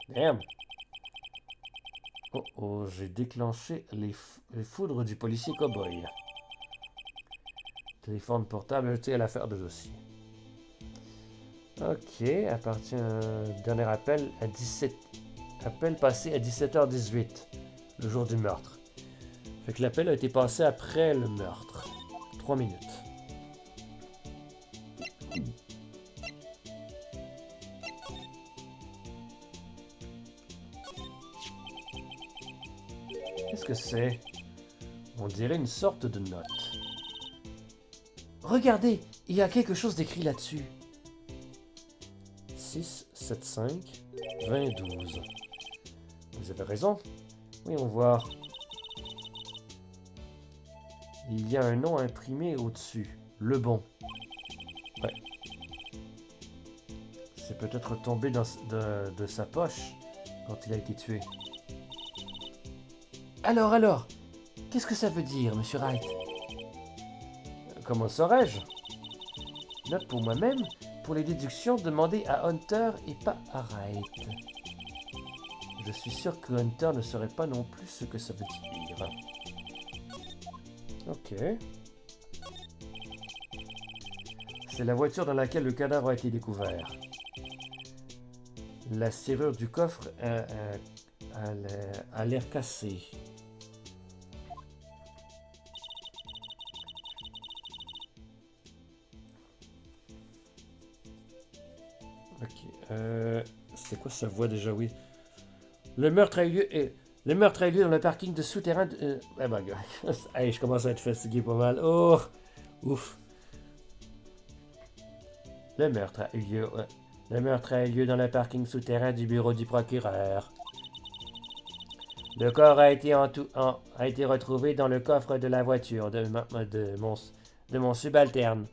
Merde. Oh, j'ai déclenché les foudres du policier cowboy. Téléphone portable jeté à l'affaire de dossier. Ok, appartient à un dernier appel à 17. Appel passé à 17h18, le jour du meurtre. Fait que l'appel a été passé après le meurtre. 3 minutes. Qu'est-ce que c'est? On dirait une sorte de note. Regardez, il y a quelque chose d'écrit là-dessus. 675 2012. Vous avez raison. Voyons voir. Il y a un nom imprimé au-dessus. Le bon. Ouais. C'est peut-être tombé de sa poche quand il a été tué. Alors, qu'est-ce que ça veut dire, monsieur Wright? Comment saurais-je? Note pour moi-même, pour les déductions, demandez à Hunter et pas à Wright. Je suis sûr que Hunter ne saurait pas non plus ce que ça veut dire. Ok. C'est la voiture dans laquelle le cadavre a été découvert. La serrure du coffre a l'air cassée. Ok. C'est quoi sa voix déjà, oui? Le meurtre a eu lieu dans le parking de souterrain de... Ah ben, hey, je commence à être fatigué pas mal. Oh! Ouf! Le meurtre a eu lieu dans le parking souterrain du bureau du procureur. Le corps a été retrouvé dans le coffre de la voiture de mon subalterne.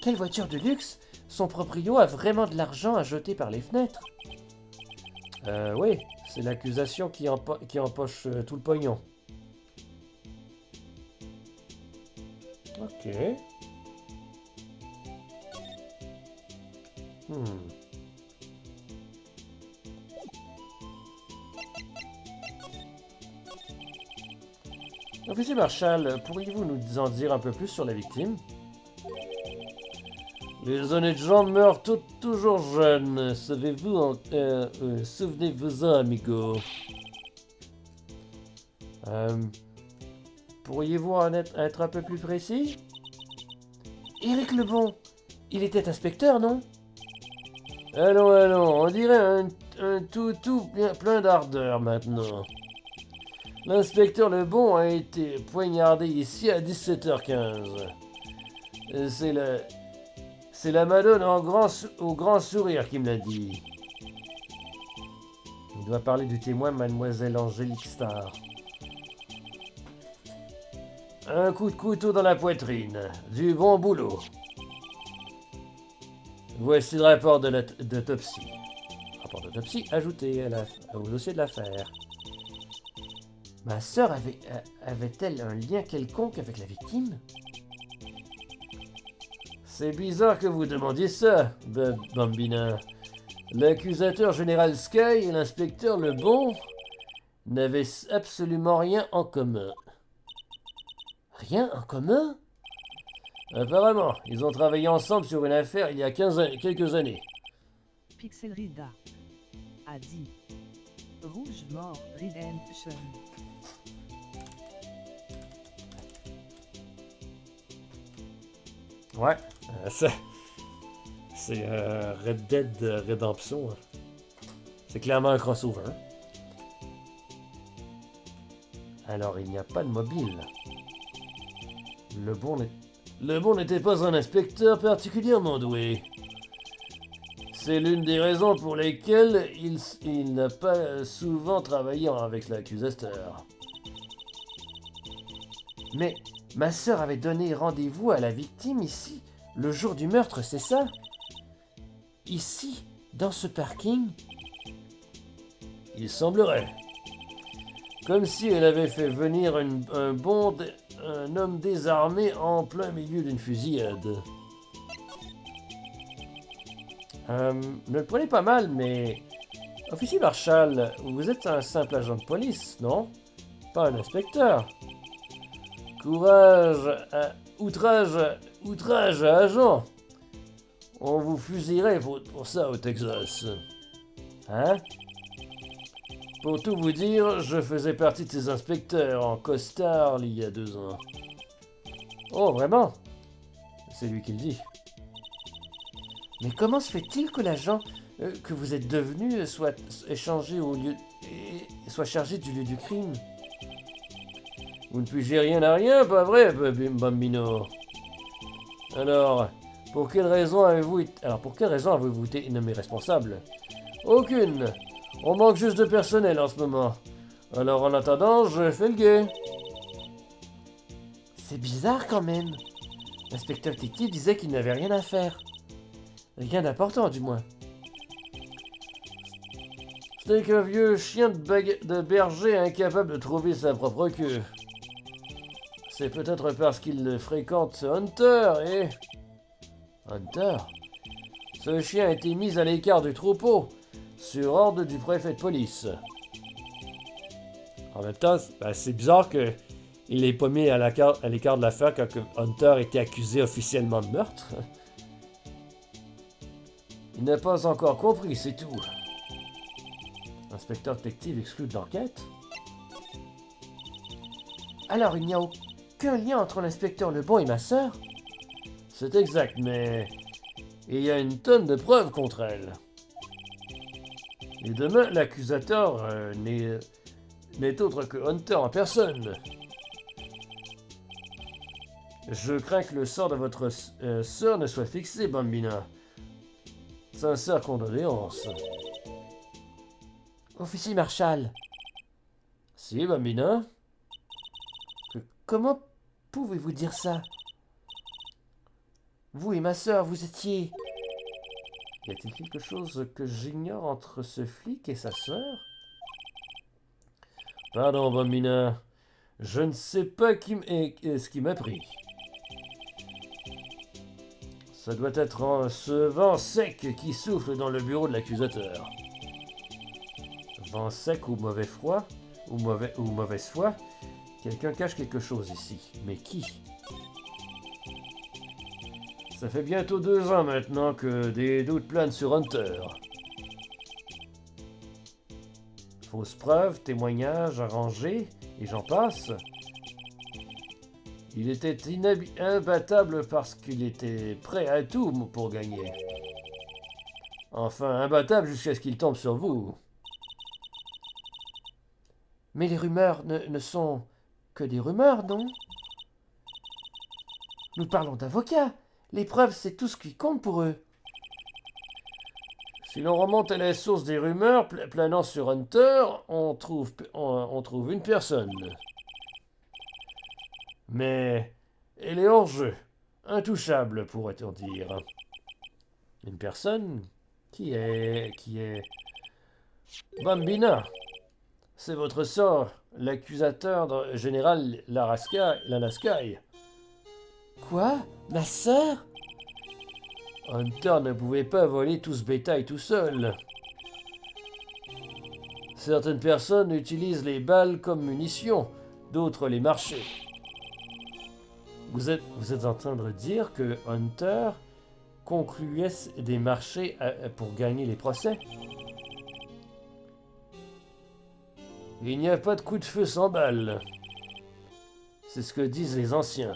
Quelle voiture de luxe? Son proprio a vraiment de l'argent à jeter par les fenêtres. Oui, c'est l'accusation qui empoche tout le pognon. Ok. Hmm. Officier Marshall, pourriez-vous nous en dire un peu plus sur la victime? Les honnêtes gens meurent toujours jeunes. Souvenez-vous-en, amigo. Euh, Pourriez-vous être un peu plus précis? Éric Lebon, il était inspecteur, non? Allons, on dirait un tout bien plein d'ardeur maintenant. L'inspecteur Lebon a été poignardé ici à 17h15. C'est la madone au grand sourire qui me l'a dit. Il doit parler du témoin Mademoiselle Angélique Star. Un coup de couteau dans la poitrine. Du bon boulot. Voici le rapport d'autopsie. Rapport d'autopsie ajouté au dossier de l'affaire. Ma sœur avait-elle un lien quelconque avec la victime? C'est bizarre que vous demandiez ça, Bambina. L'accusateur général Sky et l'inspecteur Lebon n'avaient absolument rien en commun. Rien en commun? Apparemment, ils ont travaillé ensemble sur une affaire il y a quelques années. Pixelrida a dit Rouge Mort Redemption. Ouais, c'est Red Dead Redemption. C'est clairement un crossover. Alors, il n'y a pas de mobile. Le bon n'était pas un inspecteur particulièrement doué. C'est l'une des raisons pour lesquelles il n'a pas souvent travaillé avec l'accusateur. Mais ma sœur avait donné rendez-vous à la victime ici, le jour du meurtre, c'est ça? Ici, dans ce parking? Il semblerait. Comme si elle avait fait venir un homme désarmé en plein milieu d'une fusillade. Ne le prenez pas mal, mais... Officier Marshall, vous êtes un simple agent de police, non? Pas un inspecteur. Outrage à agent. On vous fusillerait pour ça au Texas. Hein? Pour tout vous dire, je faisais partie de ces inspecteurs en costard il y a 2 ans. Oh, vraiment? C'est lui qui le dit. Mais comment se fait-il que l'agent que vous êtes devenu soit chargé du lieu du crime? Vous ne pigez rien à rien, pas vrai, Bambino? Alors, pour quelle raison avez-vous été nommé responsable? Aucune. On manque juste de personnel en ce moment. Alors en attendant, je fais le guet. C'est bizarre quand même. L'inspecteur Tiki disait qu'il n'avait rien à faire. Rien d'important du moins. Ce n'est qu'un vieux chien de berger incapable de trouver sa propre queue. C'est peut-être parce qu'il fréquente Hunter et... Hunter? Ce chien a été mis à l'écart du troupeau, sur ordre du préfet de police. En même temps, c'est bizarre qu'il n'ait pas mis à l'écart de l'affaire quand Hunter était accusé officiellement de meurtre. Il n'a pas encore compris, c'est tout. Inspecteur détective exclu de l'enquête? Alors il n'y a aucun lien entre l'inspecteur Lebon et ma sœur? C'est exact, mais il y a une tonne de preuves contre elle. Et demain, l'accusateur n'est autre que Hunter en personne. Je crains que le sort de votre sœur ne soit fixé, Bambina. Sincère condoléance. Officier Marshall. Si, Bambina? Comment pouvez-vous dire ça? Vous et ma sœur, vous étiez... Y a-t-il quelque chose que j'ignore entre ce flic et sa sœur? Pardon, Bambina. Je ne sais pas ce qui m'a pris. Ça doit être ce vent sec qui souffle dans le bureau de l'accusateur. Vent sec ou mauvais froid, ou mauvaise foi, quelqu'un cache quelque chose ici. Mais qui? Ça fait bientôt 2 ans maintenant que des doutes planent sur Hunter. Fausses preuves, témoignages arrangés, et j'en passe. Il était imbattable parce qu'il était prêt à tout pour gagner. Enfin, imbattable jusqu'à ce qu'il tombe sur vous. Mais les rumeurs ne sont que des rumeurs, non? Nous parlons d'avocats. Les preuves, c'est tout ce qui compte pour eux. Si l'on remonte à la source des rumeurs planant sur Hunter, on trouve une personne. Mais elle est hors jeu, intouchable pourrait-on dire. Une personne qui est Bambina. C'est votre sort, l'accusateur général Lanaskai. Quoi? Ma sœur? Hunter ne pouvait pas voler tout ce bétail tout seul. Certaines personnes utilisent les balles comme munitions, d'autres les marchés. Vous êtes en train de dire que Hunter concluait des marchés pour gagner les procès? Il n'y a pas de coup de feu sans balle. C'est ce que disent les anciens.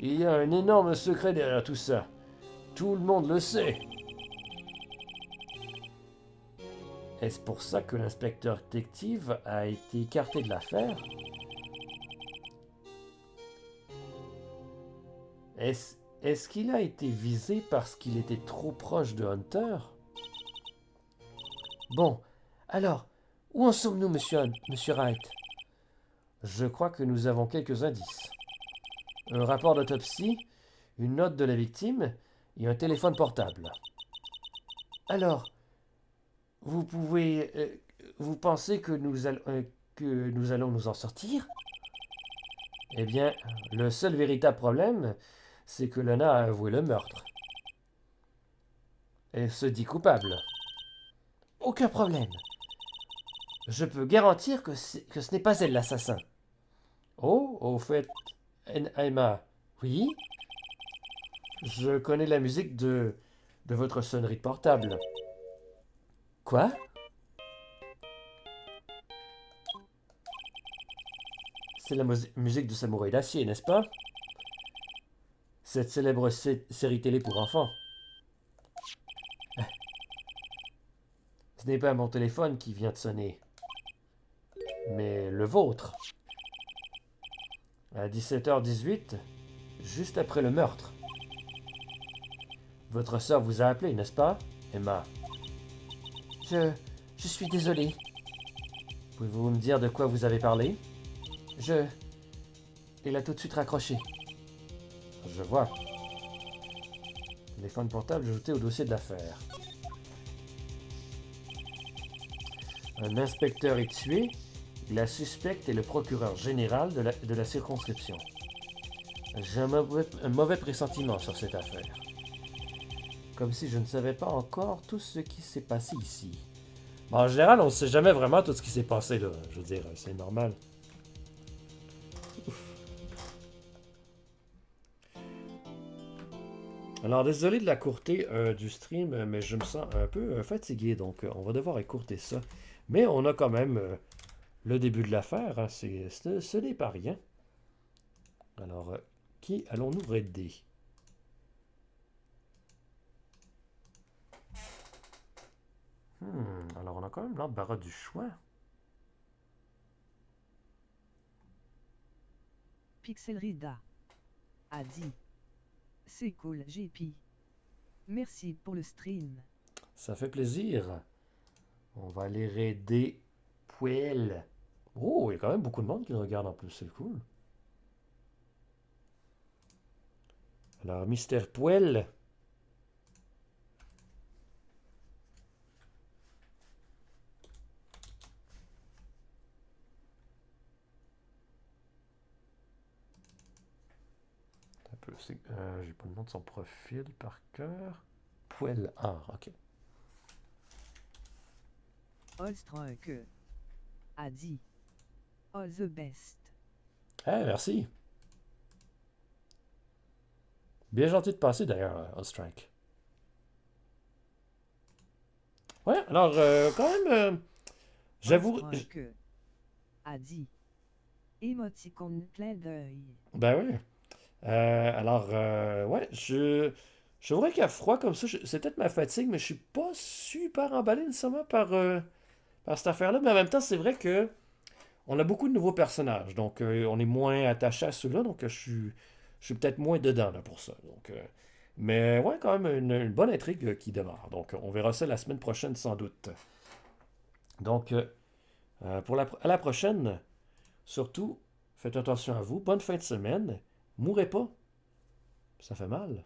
Il y a un énorme secret derrière tout ça. Tout le monde le sait. Est-ce pour ça que l'inspecteur détective a été écarté de l'affaire? Est-ce qu'il a été visé parce qu'il était trop proche de Hunter? Bon, alors, où en sommes-nous, monsieur Wright? Je crois que nous avons quelques indices. Un rapport d'autopsie, une note de la victime et un téléphone portable. Alors, vous pensez que nous allons nous en sortir? Eh bien, le seul véritable problème, c'est que Lana a avoué le meurtre. Elle se dit coupable. Aucun problème. Je peux garantir que ce n'est pas elle l'assassin. Oh, au fait, Emma, Oui? je connais la musique de votre sonnerie de portable. Quoi? C'est la musique de Samouraï d'acier, n'est-ce pas? Cette célèbre série télé pour enfants. Ce n'est pas mon téléphone qui vient de sonner, mais le vôtre. À 17h18, juste après le meurtre. Votre sœur vous a appelé, n'est-ce pas, Emma? Je suis désolé. Pouvez-vous me dire de quoi vous avez parlé? Il a tout de suite raccroché. Je vois. Téléphone portable ajouté au dossier de l'affaire. Un inspecteur est tué. La suspecte est le procureur général de la circonscription. J'ai un mauvais pressentiment sur cette affaire. Comme si je ne savais pas encore tout ce qui s'est passé ici. Bon, en général, on ne sait jamais vraiment tout ce qui s'est passé là. Je veux dire, c'est normal. Alors, désolé de la courter du stream, mais je me sens un peu fatigué, donc on va devoir écourter ça. Mais on a quand même le début de l'affaire, hein, ce n'est pas rien. Alors, qui allons-nous raider? Alors on a quand même l'embarras du choix. Pixelrida a dit. C'est cool, JP. Merci pour le stream. Ça fait plaisir. On va aller raider Puel. Oh, il y a quand même beaucoup de monde qui le regarde en plus, c'est cool. Alors, Mystère Puel. J'ai pas le nom de son profil par cœur. Poel. Ah, ok. Olstrunk a dit All the best. Merci. Bien gentil de passer d'ailleurs, Ostrike. Ouais, alors, quand même, j'avoue. Olstrunk a dit émoticône clin d'œil. Ben oui. Alors, ouais, je vois qu'il y a froid comme ça. C'est peut-être ma fatigue, mais je suis pas super emballé nécessairement par cette affaire-là. Mais en même temps, c'est vrai que on a beaucoup de nouveaux personnages. Donc, on est moins attaché à ceux-là. Donc, je suis peut-être moins dedans là, pour ça. Donc, mais ouais, quand même une bonne intrigue qui démarre. Donc, on verra ça la semaine prochaine sans doute. Donc, à la prochaine, surtout, faites attention à vous. Bonne fin de semaine. Mourrez pas. Ça fait mal.